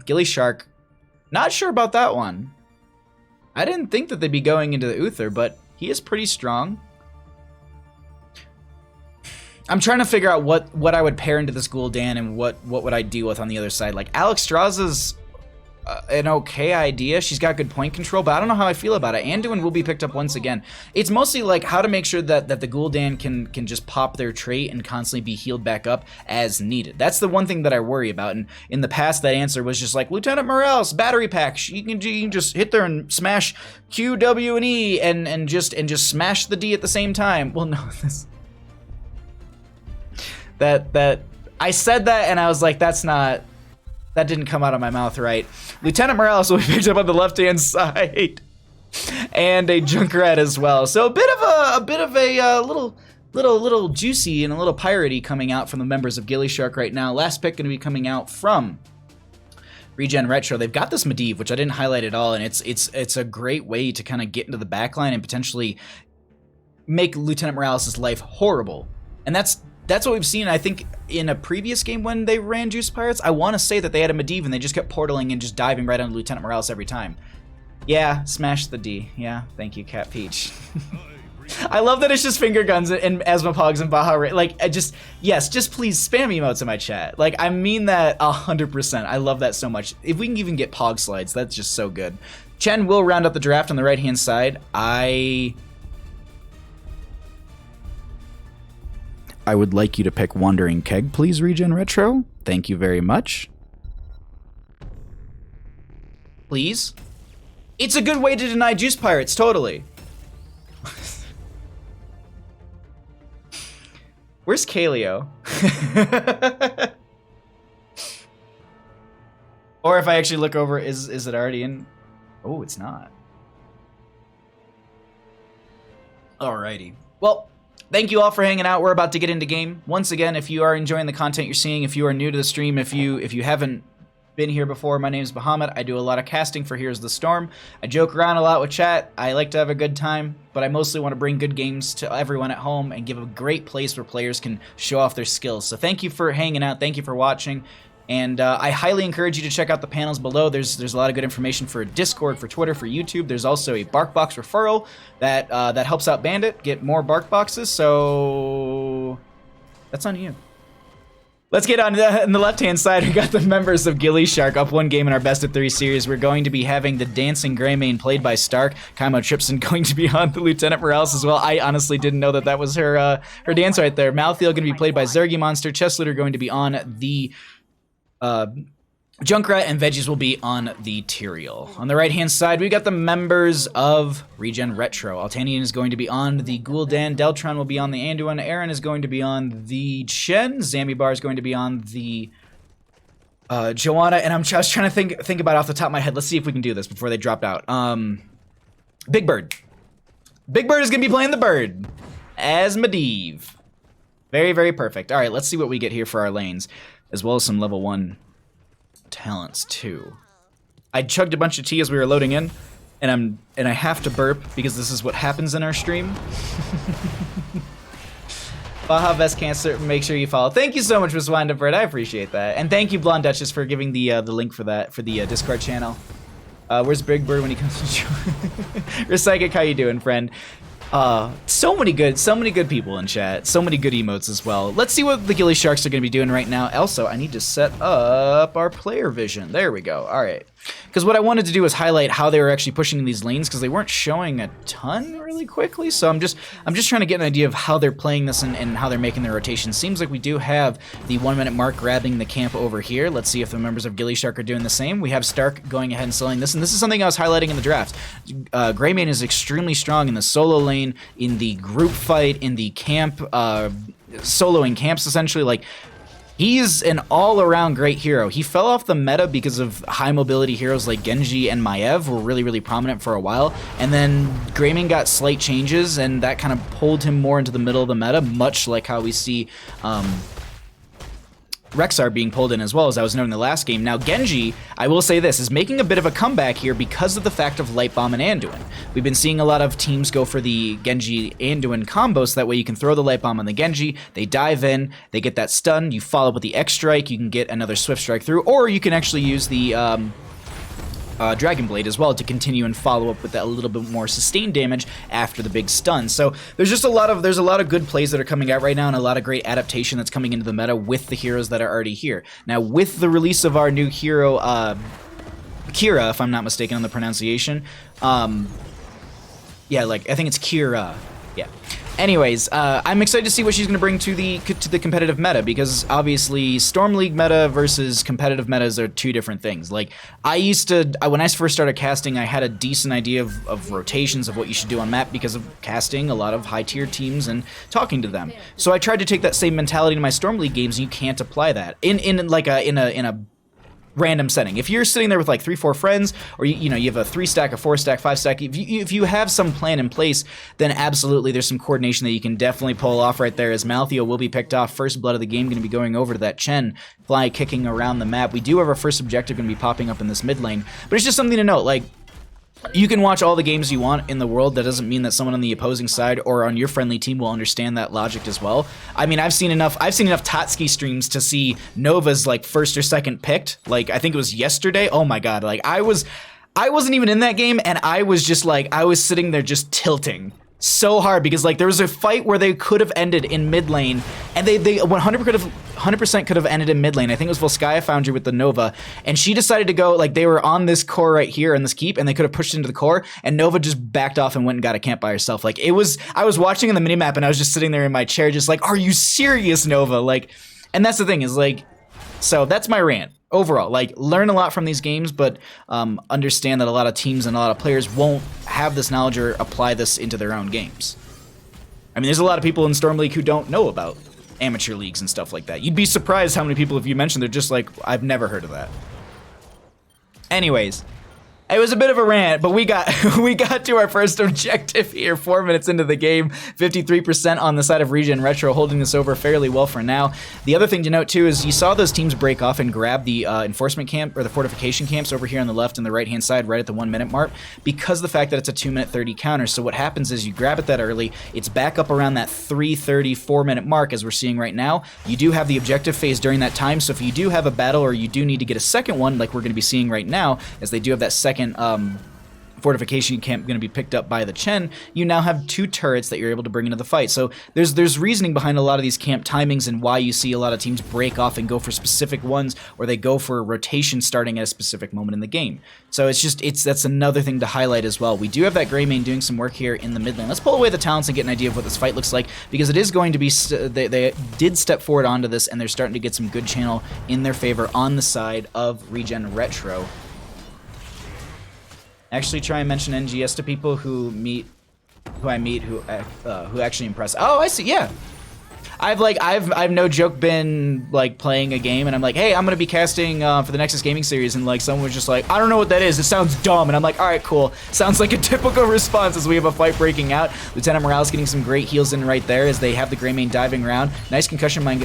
gillyShark. Not sure about that one. I didn't think that they'd be going into the Uther, but he is pretty strong. I'm trying to figure out what I would pair into this Gul'dan and what would I deal with on the other side. Like, Alex Straza's an okay idea. She's got good point control, but I don't know how I feel about it. Anduin will be picked up once again. It's mostly like how to make sure that the Gul'dan can just pop their trait and constantly be healed back up as needed. That's the one thing that I worry about. And in the past, that answer was just like, Lieutenant Morales, battery pack. You can just hit there and smash Q, W, and E and just smash the D at the same time. Well, no, that I said that and I was like, that didn't come out of my mouth right. Lieutenant Morales will be picked up on the left-hand side, and a Junkrat as well. So a bit of a little juicy and a little piratey coming out from the members of gillyShark right now. Last pick going to be coming out from ReGen Retro. They've got this Medivh, which I didn't highlight at all, and it's a great way to kind of get into the backline and potentially make Lieutenant Morales' life horrible. And that's what we've seen, I think, in a previous game when they ran Juice Pirates. I want to say that they had a Medivh and they just kept portaling and just diving right on Lieutenant Morales every time. Yeah, smash the D. Yeah, thank you, Cat Peach. I love that it's just finger guns and Asmopogs and Baha. Like, yes, just please spam emotes in my chat. Like, I mean that 100%. I love that so much. If we can even get Pog slides, that's just so good. Chen will round up the draft on the right-hand side. I would like you to pick Wandering Keg, please, ReGen Retro. Thank you very much. Please? It's a good way to deny Juice Pirates, totally. Where's Kaleo? Or if I actually look over, is it already in? Oh, it's not. Alrighty. Well, thank you all for hanging out. We're about to get into game. Once again, if you are enjoying the content you're seeing, if you are new to the stream, if you haven't been here before, my name is Bahamut. I do a lot of casting for Here's the Storm. I joke around a lot with chat. I like to have a good time, but I mostly want to bring good games to everyone at home and give a great place where players can show off their skills. So thank you for hanging out. Thank you for watching. And I highly encourage you to check out the panels below. There's a lot of good information for Discord, for Twitter, for YouTube. There's also a BarkBox referral that helps out Bandit get more BarkBoxes. So that's on you. Let's get on the left-hand side. We got the members of gillyShark up one game in our best of 3 series. We're going to be having the dancing Greymane played by Stark. Kaimo Tripson going to be on the Lieutenant Morales as well. I honestly didn't know that was her dance right there. Malthael going to be played by Zergy Monster. Chesslooter going to be on the Junkrat and Veggies will be on the Tyrael. On the right-hand side, we got the members of ReGen Retro. Altanian is going to be on the Gul'dan. Deltron will be on the Anduin. Aaron is going to be on the Chen. Zambibar is going to be on the Joanna. And I was trying to think about it off the top of my head. Let's see if we can do this before they dropped out. Big Bird. Big Bird is going to be playing the Bird as Medivh. Very, very perfect. All right, let's see what we get here for our lanes, as well as some level 1 talents too. I chugged a bunch of tea as we were loading in, and I have to burp because this is what happens in our stream. Baja Vest Cancer, make sure you follow. Thank you so much, Miss Windabird. I appreciate that, and thank you, Blonde Duchess, for giving the link for that for the Discord channel. Where's Big Bird when he comes to show? Recyclic, how you doing, friend? So many good people in chat. So many good emotes as well. Let's see what the gillySharks are going to be doing right now. Also, I need to set up our player vision. There we go. All right. Because what I wanted to do was highlight how they were actually pushing these lanes, because they weren't showing a ton really quickly. So I'm just trying to get an idea of how they're playing this and how they're making their rotation. Seems like we do have the 1 minute mark grabbing the camp over here. Let's see if the members of gillyShark are doing the same. We have Stark going ahead and selling this, and this is something I was highlighting in the draft. Greymane is extremely strong in the solo lane, in the group fight, in the camp, soloing camps essentially. Like, he's an all-around great hero. He fell off the meta because of high-mobility heroes like Genji and Maiev were really, really prominent for a while, and then Greymane got slight changes, and that kind of pulled him more into the middle of the meta, much like how we see Rexar being pulled in as well, as I was noting in the last game. Now Genji, I will say this, is making a bit of a comeback here because of the fact of Light Bomb and Anduin. We've been seeing a lot of teams go for the Genji Anduin combo, so that way you can throw the Light Bomb on the Genji, they dive in, they get that stun, you follow up with the X Strike, you can get another Swift Strike through, or you can actually use the Dragon Blade as well to continue and follow up with that a little bit more sustained damage after the big stun. So there's just a lot of good plays that are coming out right now, and a lot of great adaptation that's coming into the meta with the heroes that are already here. Now with the release of our new hero, Kira, if I'm not mistaken on the pronunciation, yeah, like I think it's Kira, yeah. Anyways, I'm excited to see what she's going to bring to the competitive meta, because obviously Storm League meta versus competitive metas are two different things. Like, when I first started casting, I had a decent idea of rotations of what you should do on map because of casting a lot of high-tier teams and talking to them. So I tried to take that same mentality to my Storm League games, and you can't apply that in a random setting. If you're sitting there with like 3-4 friends, or you have a 3-stack, a 4-stack, 5-stack, if you have some plan in place, then absolutely there's some coordination that you can definitely pull off right there, as Maltheo will be picked off. First blood of the game going to be going over to that Chen, fly kicking around the map. We do have our first objective going to be popping up in this mid lane, but it's just something to note. Like, you can watch all the games you want in the world. That doesn't mean that someone on the opposing side or on your friendly team will understand that logic as well. I mean, I've seen enough Tatsuki streams to see Nova's like first or second picked. Like, I think it was yesterday. Oh my god, like I wasn't even in that game, and I was just like, I was sitting there just tilting so hard, because like there was a fight where they could have ended in mid lane, and they 100% could have ended in mid lane. I think it was Volskaya Foundry with the Nova, and she decided to go, like, they were on this core right here in this keep, and they could have pushed into the core, and Nova just backed off and went and got a camp by herself. Like, I was watching in the minimap, and I was just sitting there in my chair just like, are you serious, Nova? Like, and that's the thing, is like, so that's my rant. Overall, like, learn a lot from these games, but understand that a lot of teams and a lot of players won't have this knowledge or apply this into their own games. I mean, there's a lot of people in Storm League who don't know about amateur leagues and stuff like that. You'd be surprised how many people, if you mention, they're just like, I've never heard of that. Anyways, it was a bit of a rant, but we got to our first objective here 4 minutes into the game. 53% on the side of ReGen Retro, holding this over fairly well for now. The other thing to note too is you saw those teams break off and grab the enforcement camp, or the fortification camps over here on the left and the right hand side right at the 1 minute mark, because of the fact that it's a 2-minute 30 counter. So what happens is you grab it that early, it's back up around that 3:30 4-minute mark as we're seeing right now. You do have the objective phase during that time, so if you do have a battle or you do need to get a second one, like we're going to be seeing right now, as they do have that second fortification camp going to be picked up by the Chen, you now have 2 turrets that you're able to bring into the fight. So there's reasoning behind a lot of these camp timings and why you see a lot of teams break off and go for specific ones, or they go for a rotation starting at a specific moment in the game. So that's another thing to highlight as well. We do have that Greymane doing some work here in the mid lane. Let's pull away the talents and get an idea of what this fight looks like, because it is going to be, they did step forward onto this, and they're starting to get some good channel in their favor on the side of ReGen Retro. Actually try and mention NGS to people who I meet who actually impress. Oh, I see. Yeah. I've no joke been like playing a game and I'm like, hey, I'm gonna be casting for the Nexus gaming series, and like someone was just like, I don't know what that is, it sounds dumb, and I'm like, all right, cool. Sounds like a typical response as we have a fight breaking out. Lieutenant Morales getting some great heals in right there as they have the Greymane diving around. Nice concussion mine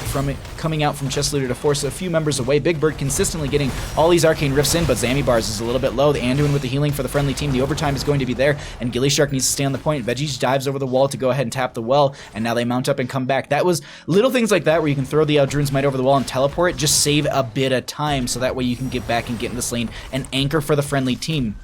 coming out from Chest Looter to force a few members away. Big Bird consistently getting all these arcane rifts in, but Zammy Bars is a little bit low. The Anduin with the healing for the friendly team. The overtime is going to be there, and gillyShark needs to stay on the point. Veggies dives over the wall to go ahead and tap the well, and now they mount up and come back. That was little things like that where you can throw the Druid's Might over the wall and teleport, just save a bit of time so that way you can get back and get in this lane and anchor for the friendly team.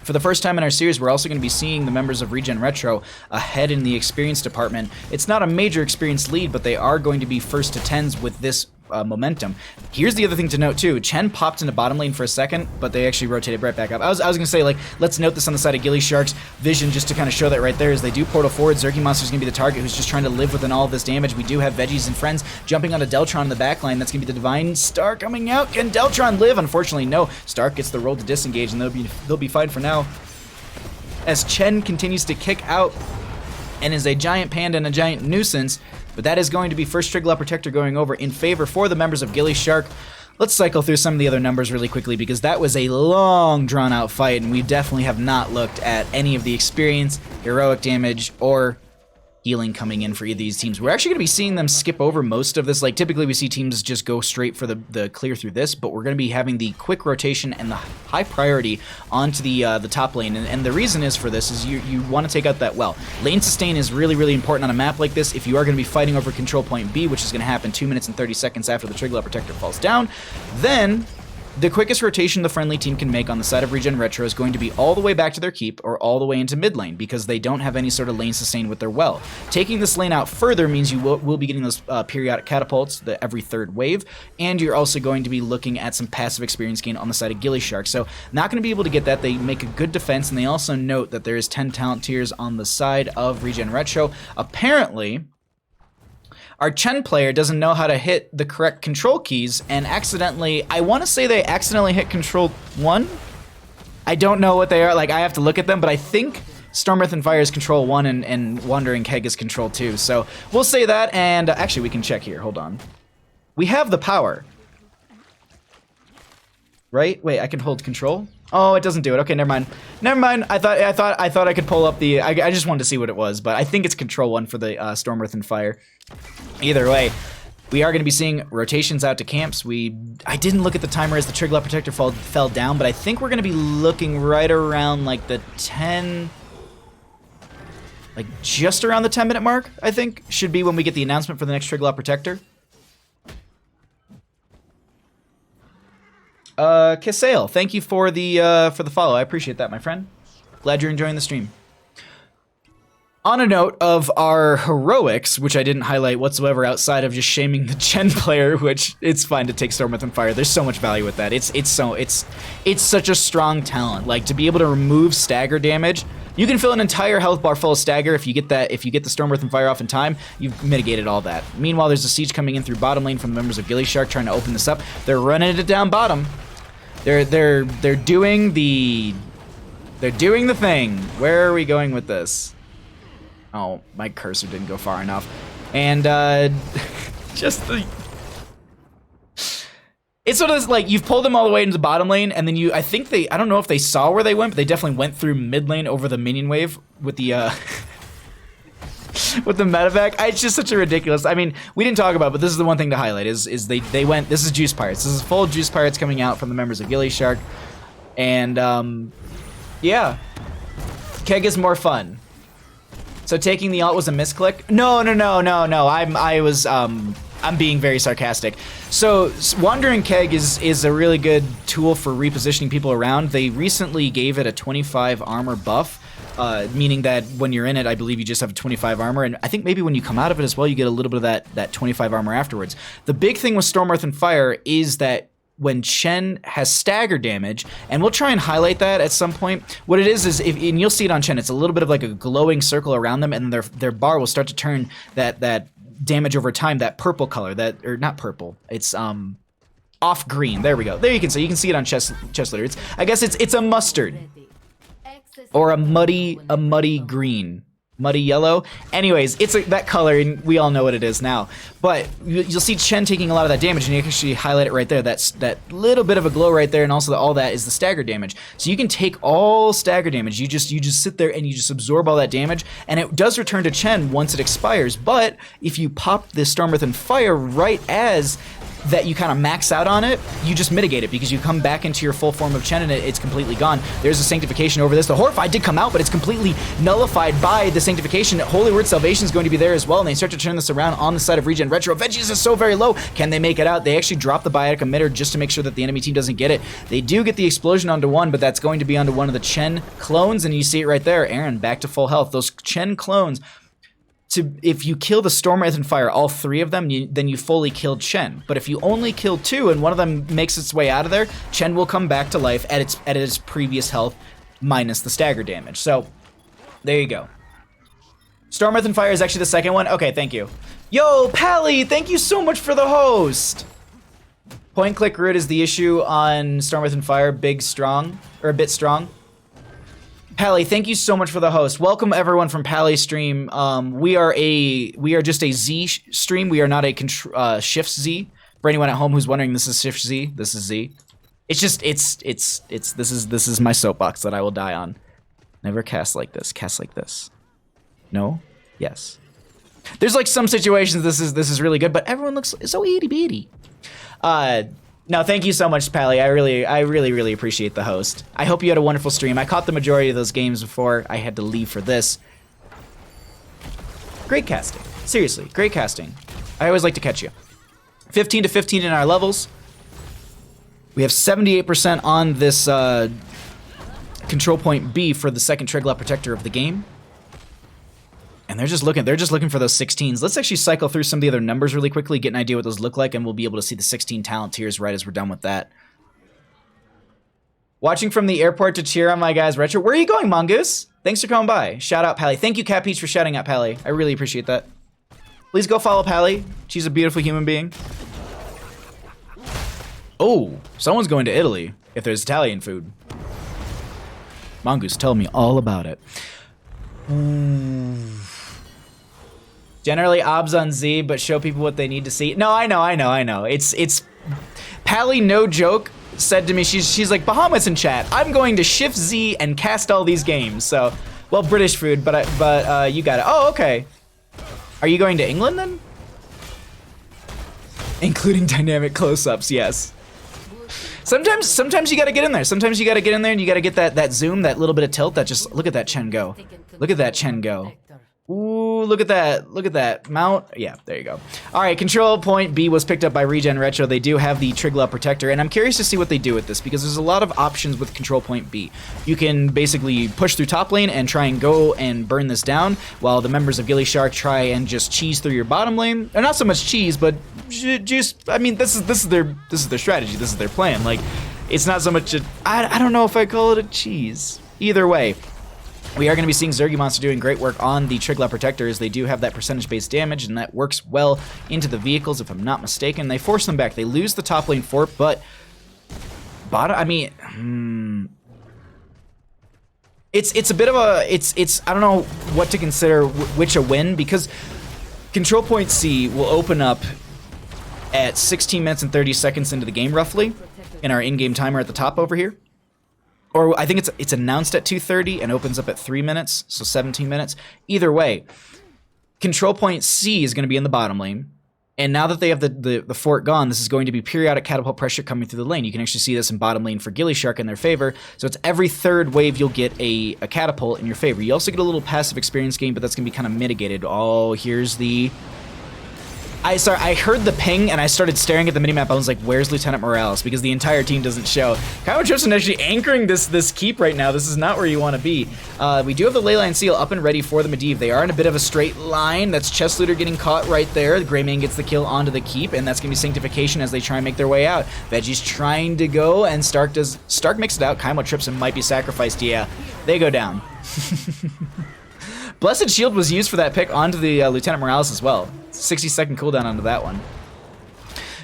For the first time in our series, we're also going to be seeing the members of ReGen Retro ahead in the experience department. It's not a major experience lead, but they are going to be first to 10s with this momentum. Here's the other thing to note too. Chen popped into bottom lane for a second, but they actually rotated right back up. I was gonna say, like, let's note this on the side of gillyShark's vision just to kind of show that right there as they do portal forward. Zergy Monster's gonna be the target who's just trying to live within all of this damage. We do have Veggies and friends jumping onto Deltron in the back line. That's gonna be the Divine Star coming out. Can Deltron live? Unfortunately, no. Stark gets the roll to disengage, and they'll be fine for now. As Chen continues to kick out and is a giant panda and a giant nuisance, but that is going to be first Triglaw Protector going over in favor for the members of gillyShark. Let's cycle through some of the other numbers really quickly, because that was a long, drawn-out fight, and we definitely have not looked at any of the experience, heroic damage, or healing coming in for either of these teams. We're actually going to be seeing them skip over most of this. Like, typically we see teams just go straight for the clear through this, but we're going to be having the quick rotation and the high priority onto the top lane. And the reason is for this is you want to take out that well. Lane sustain is really, really important on a map like this if you are going to be fighting over control point B, which is going to happen 2 minutes and 30 seconds after the Triglaw Protector falls down. Then the quickest rotation the friendly team can make on the side of ReGen Retro is going to be all the way back to their keep or all the way into mid lane, because they don't have any sort of lane sustain with their well. Taking this lane out further means you will be getting those periodic catapults every third wave, and you're also going to be looking at some passive experience gain on the side of gillyShark. So not going to be able to get that. They make a good defense, and they also note that there is 10 talent tiers on the side of ReGen Retro. Apparently, our Chen player doesn't know how to hit the correct control keys and accidentally, I want to say they accidentally hit control 1. I don't know what they are, like I have to look at them, but I think Storm, Earth, and Fire is control 1 and Wandering Keg is control 2. So we'll say that, and actually we can check here, hold on. We have the power. Right? Wait, I can hold control? Oh, it doesn't do it. Okay, never mind. Never mind. I thought I could pull up the. I just wanted to see what it was, but I think it's control 1 for the Storm, Earth, and Fire. Either way, we are going to be seeing rotations out to camps. I didn't look at the timer as the Triglaw Protector fell down, but I think we're going to be looking right around like the 10, like just around the 10-minute mark. I think should be when we get the announcement for the next Triglaw Protector. Kisail, thank you for the follow. I appreciate that, my friend. Glad you're enjoying the stream. On a note of our heroics, which I didn't highlight whatsoever outside of just shaming the Chen player, which it's fine to take Storm, Earth, and Fire. There's so much value with that. It's such a strong talent. Like, to be able to remove stagger damage, you can fill an entire health bar full of stagger if you get the Storm, Earth, and Fire off in time. You've mitigated all that. Meanwhile, there's a siege coming in through bottom lane from the members of gillyShark trying to open this up. They're running it down bottom. They're doing the thing. Where are we going with this? Oh, my cursor didn't go far enough. And just the it's sort of like you've pulled them all the way into the bottom lane, and then I don't know if they saw where they went, but they definitely went through mid lane over the minion wave with the with the medevac. It's just such a ridiculous. I mean, we didn't talk about it, but this is the one thing to highlight is they went. This is Juice Pirates. This is full Juice Pirates coming out from the members of gillyShark, and yeah, Keg is more fun. So taking the ult was a misclick? No. I'm being very sarcastic. So Wandering Keg is a really good tool for repositioning people around. They recently gave it a 25 armor buff, meaning that when you're in it, I believe you just have 25 armor, and I think maybe when you come out of it as well, you get a little bit of that 25 armor afterwards. The big thing with Storm, Earth, and Fire is that when Chen has stagger damage, and we'll try and highlight that at some point, what it is and you'll see it on Chen, it's a little bit of like a glowing circle around them, and their bar will start to turn that damage over time, that purple color, or not purple, it's off green. There we go. There you can see it on chest litter. I guess it's a mustard or a muddy green. Muddy yellow. Anyways, it's that color, and we all know what it is now. But you'll see Chen taking a lot of that damage, and you can actually highlight it right there. That's that little bit of a glow right there, and also all that is the stagger damage. So you can take all stagger damage. You just sit there and you just absorb all that damage, and it does return to Chen once it expires. But if you pop the Storm, Earth, and Fire right as that you kind of max out on it, you just mitigate it because you come back into your full form of Chen and it's completely gone. There's a Sanctification over this. The Horrified did come out, but it's completely nullified by the Sanctification. Holy Word Salvation is going to be there as well, and they start to turn this around on the side of ReGen Retro. Veggies is so very low. Can they make it out? They actually drop the Biotic Emitter just to make sure that the enemy team doesn't get it. They do get the Explosion onto one, but that's going to be onto one of the Chen clones, and you see it right there. Aaron, back to full health. Those Chen clones, if you kill the Storm, Earth, and Fire, all three of them, then you fully killed Chen. But if you only kill two and one of them makes its way out of there, Chen will come back to life at its previous health minus the stagger damage. So there you go. Storm, Earth, and Fire is actually the second one. Okay, thank you. Yo, Pally, thank you so much for the host. Point click root is the issue on Storm, Earth, and Fire. Big, strong, or a bit strong. Pally, thank you so much for the host. Welcome everyone from Pally's stream. We are just a Z stream. We are not a Shift Z. For anyone at home who's wondering, this is Shift Z. This is Z. It's just this is my soapbox that I will die on. Never cast like this. Cast like this. No. Yes. There's like some situations this is really good, but everyone looks so itty bitty. No, thank you so much, Pally. I really appreciate the host. I hope you had a wonderful stream. I caught the majority of those games before I had to leave for this. Great casting. Seriously, great casting. I always like to catch you. 15 to 15 in our levels. We have 78% on this control point B for the second Triglop Protector of the game. And they're just looking for those 16s. Let's actually cycle through some of the other numbers really quickly, get an idea what those look like, and we'll be able to see the 16 talent tiers right as we're done with that. Watching from the airport to cheer on my guys Retro. Where are you going, Mongoose? Thanks for coming by. Shout out, Pally. Thank you, Cat Peach, for shouting out Pally. I really appreciate that. Please go follow Pally. She's a beautiful human being. Oh, someone's going to Italy if there's Italian food. Mongoose, tell me all about it. Generally obs on Z, but show people what they need to see. No, I know. It's Pally, no joke, said to me, she's like, Bahamas in chat, I'm going to Shift Z and cast all these games. So, well, British food, but you got it. Oh, okay. Are you going to England then? Including dynamic close-ups, yes. Sometimes you gotta get in there. Sometimes you gotta get in there and you gotta get that zoom, that little bit of tilt, that just, look at that Chen go. Look at that Chen go. Ooh, look at that mount. Yeah, there you go. All right, control point B was picked up by ReGen Retro. They do have the Triglop Protector, and I'm curious to see what they do with this because there's a lot of options with control point B. You can basically push through top lane and try and go and burn this down, while the members of gillyShark try and just cheese through your bottom lane. Or not so much cheese, but just, I mean, this is their strategy. This is their plan. Like, it's not so much I don't know if I call it a cheese. Either way. We are going to be seeing Zergy Monster doing great work on the Triglop Protectors. They do have that percentage-based damage, and that works well into the vehicles, if I'm not mistaken. They force them back. They lose the top lane fort, but bottom. I mean, it's a bit of a it's I don't know what to consider which a win, because control point C will open up at 16 minutes and 30 seconds into the game, roughly, in our in-game timer at the top over here. Or I think it's announced at 2:30 and opens up at 3 minutes, so 17 minutes. Either way, control point C is going to be in the bottom lane. And now that they have the fort gone, this is going to be periodic catapult pressure coming through the lane. You can actually see this in bottom lane for gillyShark in their favor. So it's every third wave you'll get a catapult in your favor. You also get a little passive experience gain, but that's going to be kind of mitigated. Oh, here's the I heard the ping and I started staring at the minimap. I was like, where's Lieutenant Morales? Because the entire team doesn't show. Kylo Tristan actually anchoring this keep right now. This is not where you want to be. We do have the Leyline Seal up and ready for the Medivh. They are in a bit of a straight line. That's Chest Looter getting caught right there. The Greymane gets the kill onto the keep, and that's going to be Sanctification as they try and make their way out. Veggie's trying to go, and Stark makes it out. Kylo trips and might be sacrificed. Yeah, they go down. Blessed Shield was used for that pick onto the Lieutenant Morales as well. 60-second cooldown onto that one.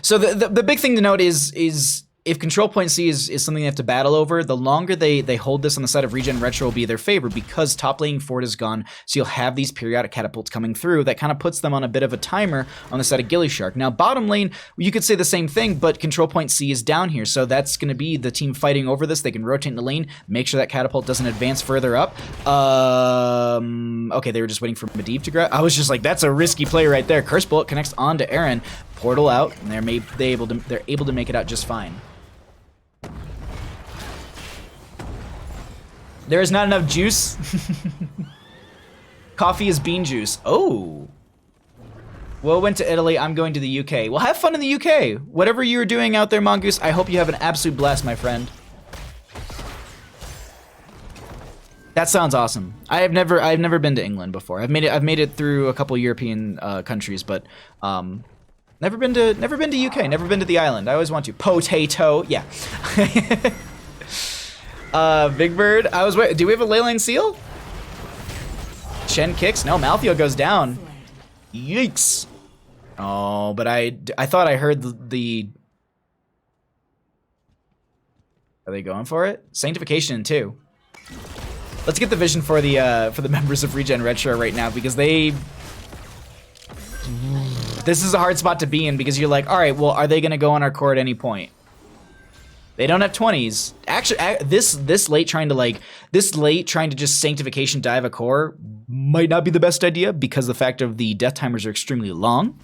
So the big thing to note is if Control Point C is something they have to battle over, the longer they hold this on the side of ReGen Retro will be their favor, because top lane Ford is gone, so you'll have these periodic catapults coming through that kind of puts them on a bit of a timer on the side of gillyShark. Now bottom lane, you could say the same thing, but Control Point C is down here, so that's going to be the team fighting over this. They can rotate in the lane, make sure that catapult doesn't advance further up. Okay, they were just waiting for Medivh to grab. I was just like, that's a risky play right there. Curse Bullet connects onto Aaron, portal out, and they're able to make it out just fine. There is not enough juice. Coffee is bean juice. Oh. Will went to Italy. I'm going to the UK. Well, have fun in the UK. Whatever you're doing out there, Mongoose, I hope you have an absolute blast, my friend. That sounds awesome. I've never been to England before. I've made it through a couple European countries, but never been to UK. Never been to the island. I always want to. Potato. Yeah. Big Bird, do we have a Leyline Seal? Shen kicks, no, Malthael goes down. Yikes. Oh, but I thought I heard the are they going for it? Sanctification in 2. Let's get the vision for the members of ReGen Retro right now, because this is a hard spot to be in, because you're like, all right, well, are they gonna go on our core at any point? They don't have 20s. Actually, this late trying to just Sanctification dive a core might not be the best idea, because the fact of the death timers are extremely long.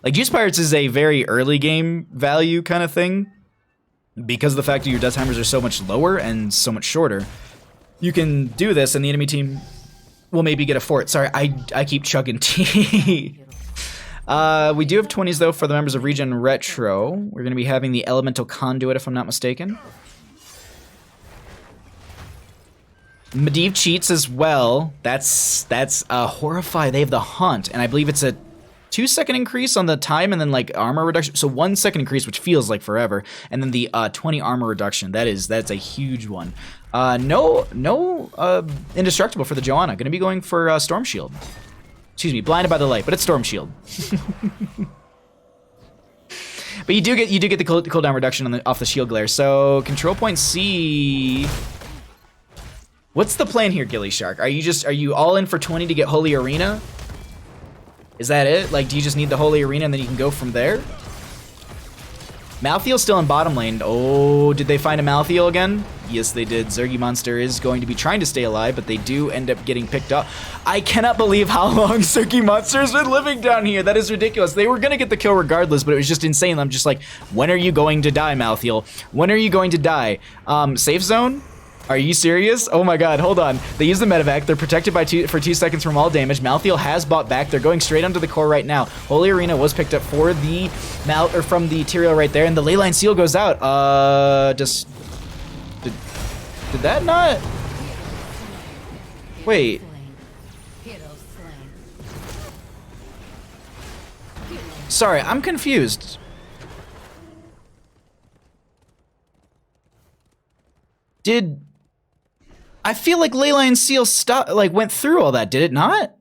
Like, Juice Pirates is a very early game value kind of thing, because of the fact that your death timers are so much lower and so much shorter. You can do this, and the enemy team will maybe get a fort. Sorry, I keep chugging tea. We do have 20s, though, for the members of ReGen Retro. We're going to be having the Elemental Conduit, if I'm not mistaken. Medivh cheats as well. That's Horrify. They have the Hunt, and I believe it's a 2-second increase on the time, and then, like, armor reduction. So 1 second increase, which feels like forever, and then the 20 armor reduction. That's a huge one. No Indestructible for the Joanna. Going to be going for Storm Shield. Excuse me, Blinded by the Light, but it's Storm Shield. But you do get the cooldown reduction off the shield glare. So Control Point C. What's the plan here, gillyShark? Are you all in for 20 to get Holy Arena? Is that it? Like, do you just need the Holy Arena and then you can go from there? Malthael's still in bottom lane. Oh, did they find a Malthael again? Yes, they did. Zergy Monster is going to be trying to stay alive, but they do end up getting picked up. I cannot believe how long Zergy Monster has been living down here. That is ridiculous. They were going to get the kill regardless, but it was just insane. I'm just like, when are you going to die, Malthael? When are you going to die? Safe zone? Are you serious? Oh my god, hold on. They use the medevac. They're protected for 2 seconds from all damage. Malthael has bought back. They're going straight onto the core right now. Holy Arena was picked up for the from the Tyrael right there, and the Leyline Seal goes out. Did that not? Wait. Sorry, I'm confused. I feel like Leyline Seal went through all that, did it not?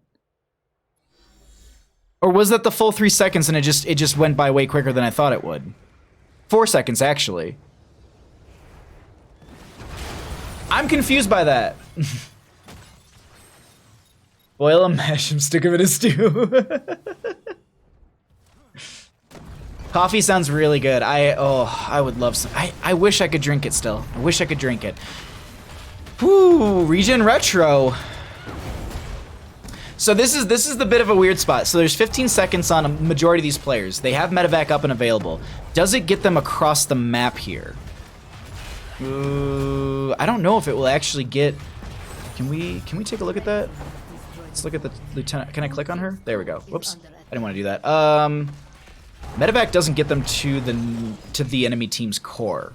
Or was that the full 3 seconds and it just went by way quicker than I thought it would? 4 seconds, actually. I'm confused by that. Boil him, mash him, stick him in a stew. Coffee sounds really good. I would love some. I wish I could drink it still. I wish I could drink it. Whoo, ReGen Retro. So this is the bit of a weird spot. So there's 15 seconds on a majority of these players. They have medevac up and available. Does it get them across the map here? I don't know if it will actually get. Can we take a look at that? Let's look at the lieutenant. Can I click on her? There we go. Whoops. I didn't want to do that. Medevac doesn't get them to the enemy team's core.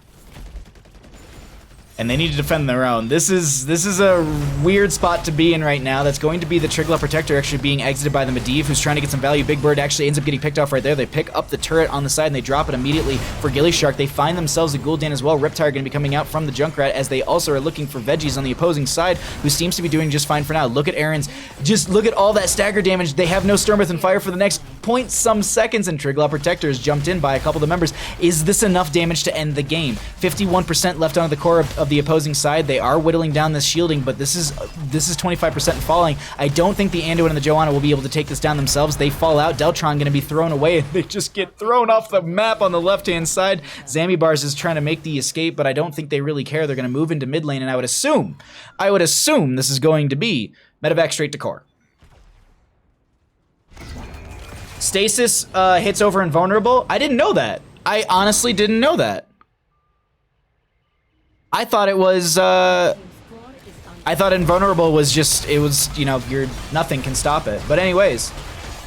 And they need to defend their own. This is a weird spot to be in right now. That's going to be the Triglav Protector actually being exited by the Medivh, who's trying to get some value. Big Bird actually ends up getting picked off right there. They pick up the turret on the side and they drop it immediately for gillyShark. They find themselves a Gul'dan as well. Riptire going to be coming out from the Junkrat as they also are looking for Veggies on the opposing side, who seems to be doing just fine for now. Look at Aaron's. Just look at all that stagger damage. They have no Stormwrath and Fire for the next point some seconds, and Triglav Protector is jumped in by a couple of the members. Is this enough damage to end the game? 51% left on the core of the opposing side. They are whittling down this shielding, but this is 25% and falling. I don't think the Anduin and the Joanna will be able to take this down themselves. They fall out. Deltron going to be thrown away, and they just get thrown off the map on the left-hand side. Zambibars is trying to make the escape, but I don't think they really care. They're going to move into mid lane, and I would assume this is going to be Medevac straight to core. Stasis hits over Invulnerable. I didn't know that. I honestly didn't know that. I thought it was, I thought Invulnerable was just, it was, you know, nothing can stop it. But anyways,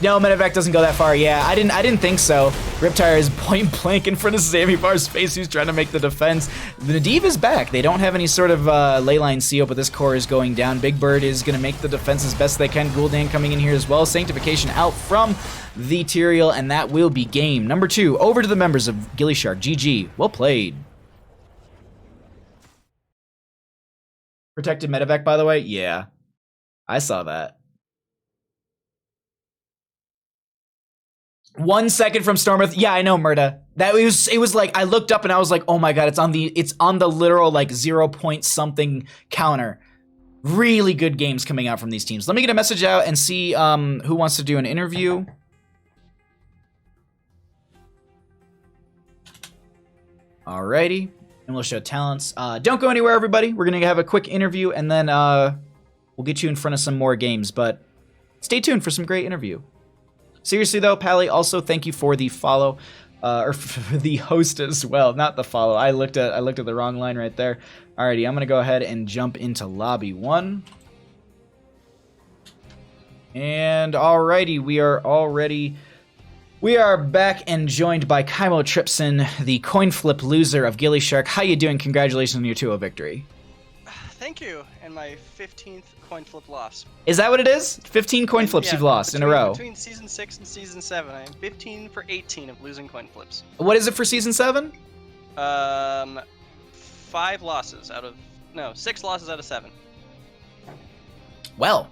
no, Medevac doesn't go that far. Yeah, I didn't think so. Riptire is point blank in front of Zamibar's face, who's trying to make the defense. The Medivh is back. They don't have any sort of leyline seal, but this core is going down. Big Bird is going to make the defense as best they can. Gul'dan coming in here as well. Sanctification out from the Tyrael, and that will be game number 2. Over to the members of gillyShark. GG. Well played. Protected Medevac, by the way? Yeah. I saw that. 1 second from Stormwrath. Yeah, I know, Murda. It was like I looked up and I was like, oh my god, it's on the literal like 0 point something counter. Really good games coming out from these teams. Let me get a message out and see who wants to do an interview. Alrighty. And we'll show talents. Don't go anywhere, everybody. We're going to have a quick interview, and then we'll get you in front of some more games. But stay tuned for some great interview. Seriously, though, Pally, also thank you for the follow, or for the host as well. Not the follow. I looked at the wrong line right there. Alrighty, I'm going to go ahead and jump into Lobby 1. And alrighty, we are back and joined by Kaimo Tripson, the coin flip loser of gillyShark. How you doing? Congratulations on your 2-0 victory. Thank you, and my 15th coin flip loss. Is that what it is? 15 coin flips you've lost in a row. Between Season 6 and Season 7, I am 15 for 18 of losing coin flips. What is it for Season 7? 6 losses out of 7. Well.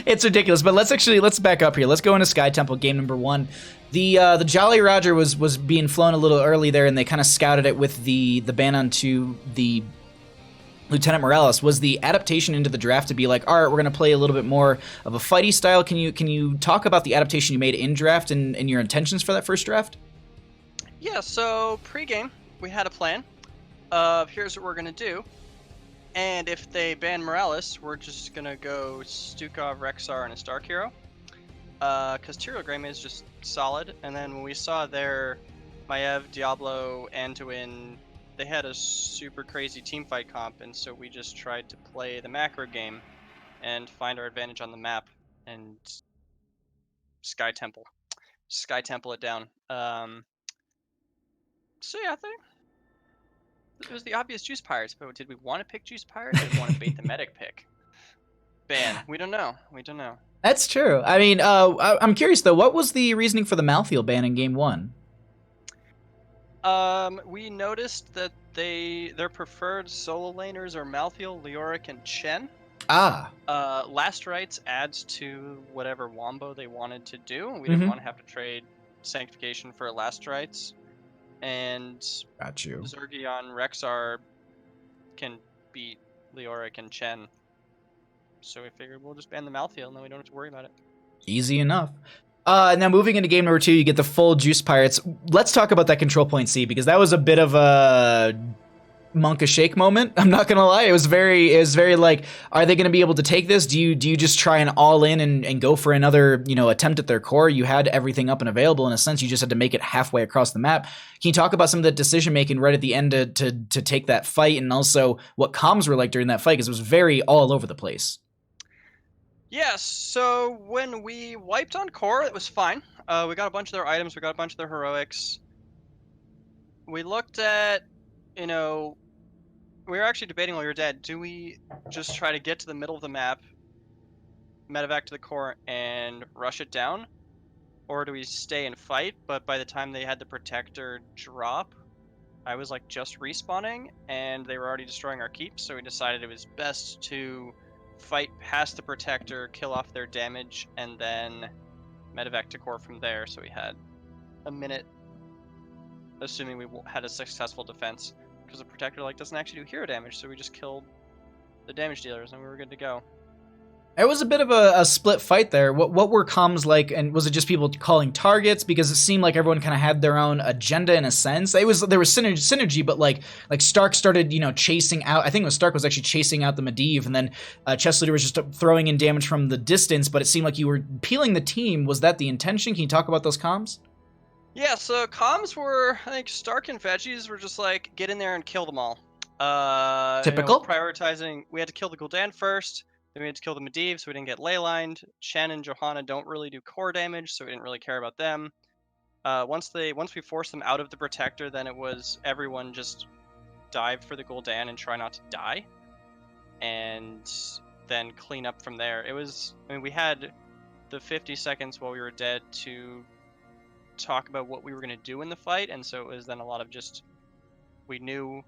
It's ridiculous, but let's back up here. Let's go into Sky Temple game number 1. The Jolly Roger was being flown a little early there, and they kind of scouted it with the ban onto the Lieutenant Morales. Was the adaptation into the draft to be like, all right, we're going to play a little bit more of a fighty style? Can you talk about the adaptation you made in draft and your intentions for that first draft? Yeah, so pre-game, we had a plan of here's what we're going to do. And if they ban Morales, we're just going to go Stukov, Rexar, and a Stark Hero. Because Tyrael Greymane is just solid. And then when we saw their Maiev, Diablo, Anduin, they had a super crazy teamfight comp. And so we just tried to play the macro game and find our advantage on the map and Sky Temple it down. So yeah, I think it was the obvious Juice Pirates, but did we want to pick Juice Pirates or did we want to bait the medic pick? Ban. We don't know. That's true. I mean, I'm curious though, what was the reasoning for the Malthael ban in game 1? We noticed that their preferred solo laners are Malthael, Leoric, and Chen. Last Rites adds to whatever wombo they wanted to do. We didn't want to have to trade Sanctification for Last Rites. And got you. Zergion, Rexar can beat Leoric and Chen. So we figured we'll just ban the Malthael and then we don't have to worry about it. Easy enough. Now moving into game number 2, you get the full Juice Pirates. Let's talk about that control point C, because that was a bit of a Monka Shake moment. I'm not gonna lie. It was very like, are they gonna be able to take this? Do you just try and all in and go for another, attempt at their core? You had everything up and available in a sense. You just had to make it halfway across the map. Can you talk about some of the decision making right at the end to take that fight, and also what comms were like during that fight? Because it was very all over the place. Yeah, so when we wiped on core, it was fine. We got a bunch of their items, we got a bunch of their heroics. We looked at, you know, we were actually debating while you were dead, do we just try to get to the middle of the map, medevac to the core, and rush it down? Or do we stay and fight? But by the time they had the protector drop, I was like just respawning, and they were already destroying our keeps, so we decided it was best to fight past the protector, kill off their damage, and then medevac to core from there, so we had a minute, assuming we had a successful defense, because the protector like doesn't actually do hero damage, so we just killed the damage dealers and we were good to go. It was a bit of a split fight there. What were comms like, and was it just people calling targets? Because it seemed like everyone kind of had their own agenda in a sense. There was synergy, but like Stark started, chasing out. I think it was Stark was actually chasing out the Medivh, and then Chess Leader was just throwing in damage from the distance. But it seemed like you were peeling the team. Was that the intention? Can you talk about those comms? Yeah, so comms were, I think Stark and Veggies were just like, get in there and kill them all. Typical. Prioritizing, we had to kill the Gul'dan first. Then we had to kill the Medivh, so we didn't get leylined. Shen and Johanna don't really do core damage, so we didn't really care about them. Once we forced them out of the protector, then it was everyone just dive for the Gul'dan and try not to die, and then clean up from there. It was, we had the 50 seconds while we were dead to talk about what we were going to do in the fight, and so it was then a lot of just, we knew,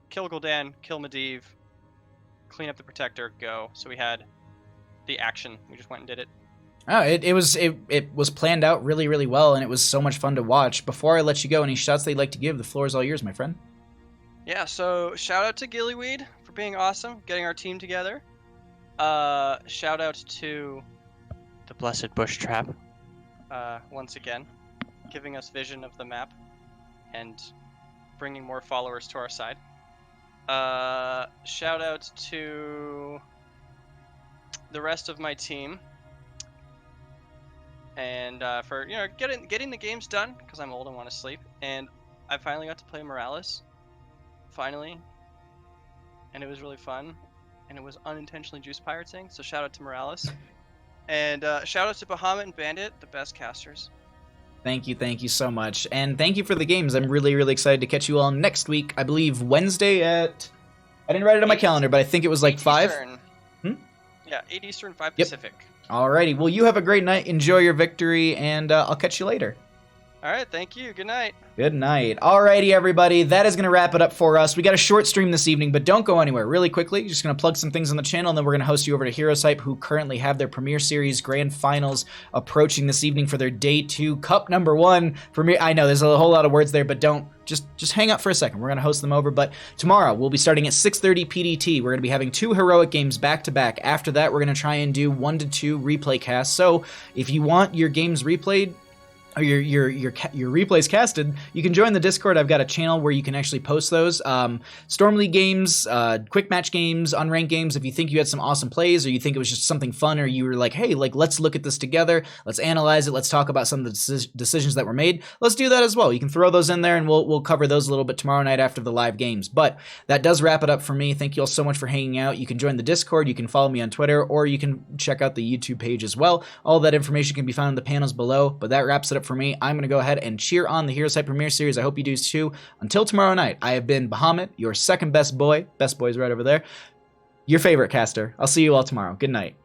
kill Gul'dan, kill Medivh, clean up the protector, go. So we had the action. We just went and did it. Oh, it was planned out really, really well, and it was so much fun to watch. Before I let you go, any shots that you'd like to give? The floor is all yours, my friend. Yeah, so shout out to Gillyweed for being awesome, getting our team together. Shout out to the Blessed Bush Trap, once again, giving us vision of the map and bringing more followers to our side. Shout out to the rest of my team, and for getting the games done, because I'm old and want to sleep, and I finally got to play Morales, finally, and it was really fun, and it was unintentionally juice pirating, so shout out to Morales, and shout out to Bahamut and Bandit, the best casters. Thank you so much. And thank you for the games. I'm really, really excited to catch you all next week. I believe Wednesday at... I didn't write it on my calendar, but I think it was like 5. Eastern. Yeah, 8 Eastern, 5 Pacific. Alrighty. Well, you have a great night. Enjoy your victory, and I'll catch you later. All right, thank you. Good night. Good night. Alrighty, everybody. That is going to wrap it up for us. We got a short stream this evening, but don't go anywhere. Really quickly, just going to plug some things on the channel, and then we're going to host you over to Heroes Hype, who currently have their Premier Series Grand Finals approaching this evening for their Day 2 Cup number 1. I know there's a whole lot of words there, but don't. Just hang up for a second. We're going to host them over, but tomorrow we'll be starting at 6:30 PDT. We're going to be having 2 heroic games back-to-back. After that, we're going to try and do 1 to 2 replay casts. So if you want your games replayed, or your replays casted, you can join the Discord. I've got a channel where you can actually post those. Storm League games, quick match games, unranked games. If you think you had some awesome plays, or you think it was just something fun, or you were like, hey, let's look at this together, let's analyze it, let's talk about some of the decisions that were made, let's do that as well. You can throw those in there, and we'll cover those a little bit tomorrow night after the live games. But that does wrap it up for me. Thank you all so much for hanging out. You can join the Discord, you can follow me on Twitter, or you can check out the YouTube page as well. All that information can be found in the panels below, but that wraps it up for me. I'm going to go ahead and cheer on the Heroes Hype Premier Series. I hope you do too. Until tomorrow night, I have been Bahamut, your second best boy. Best boy's right over there. Your favorite caster. I'll see you all tomorrow. Good night.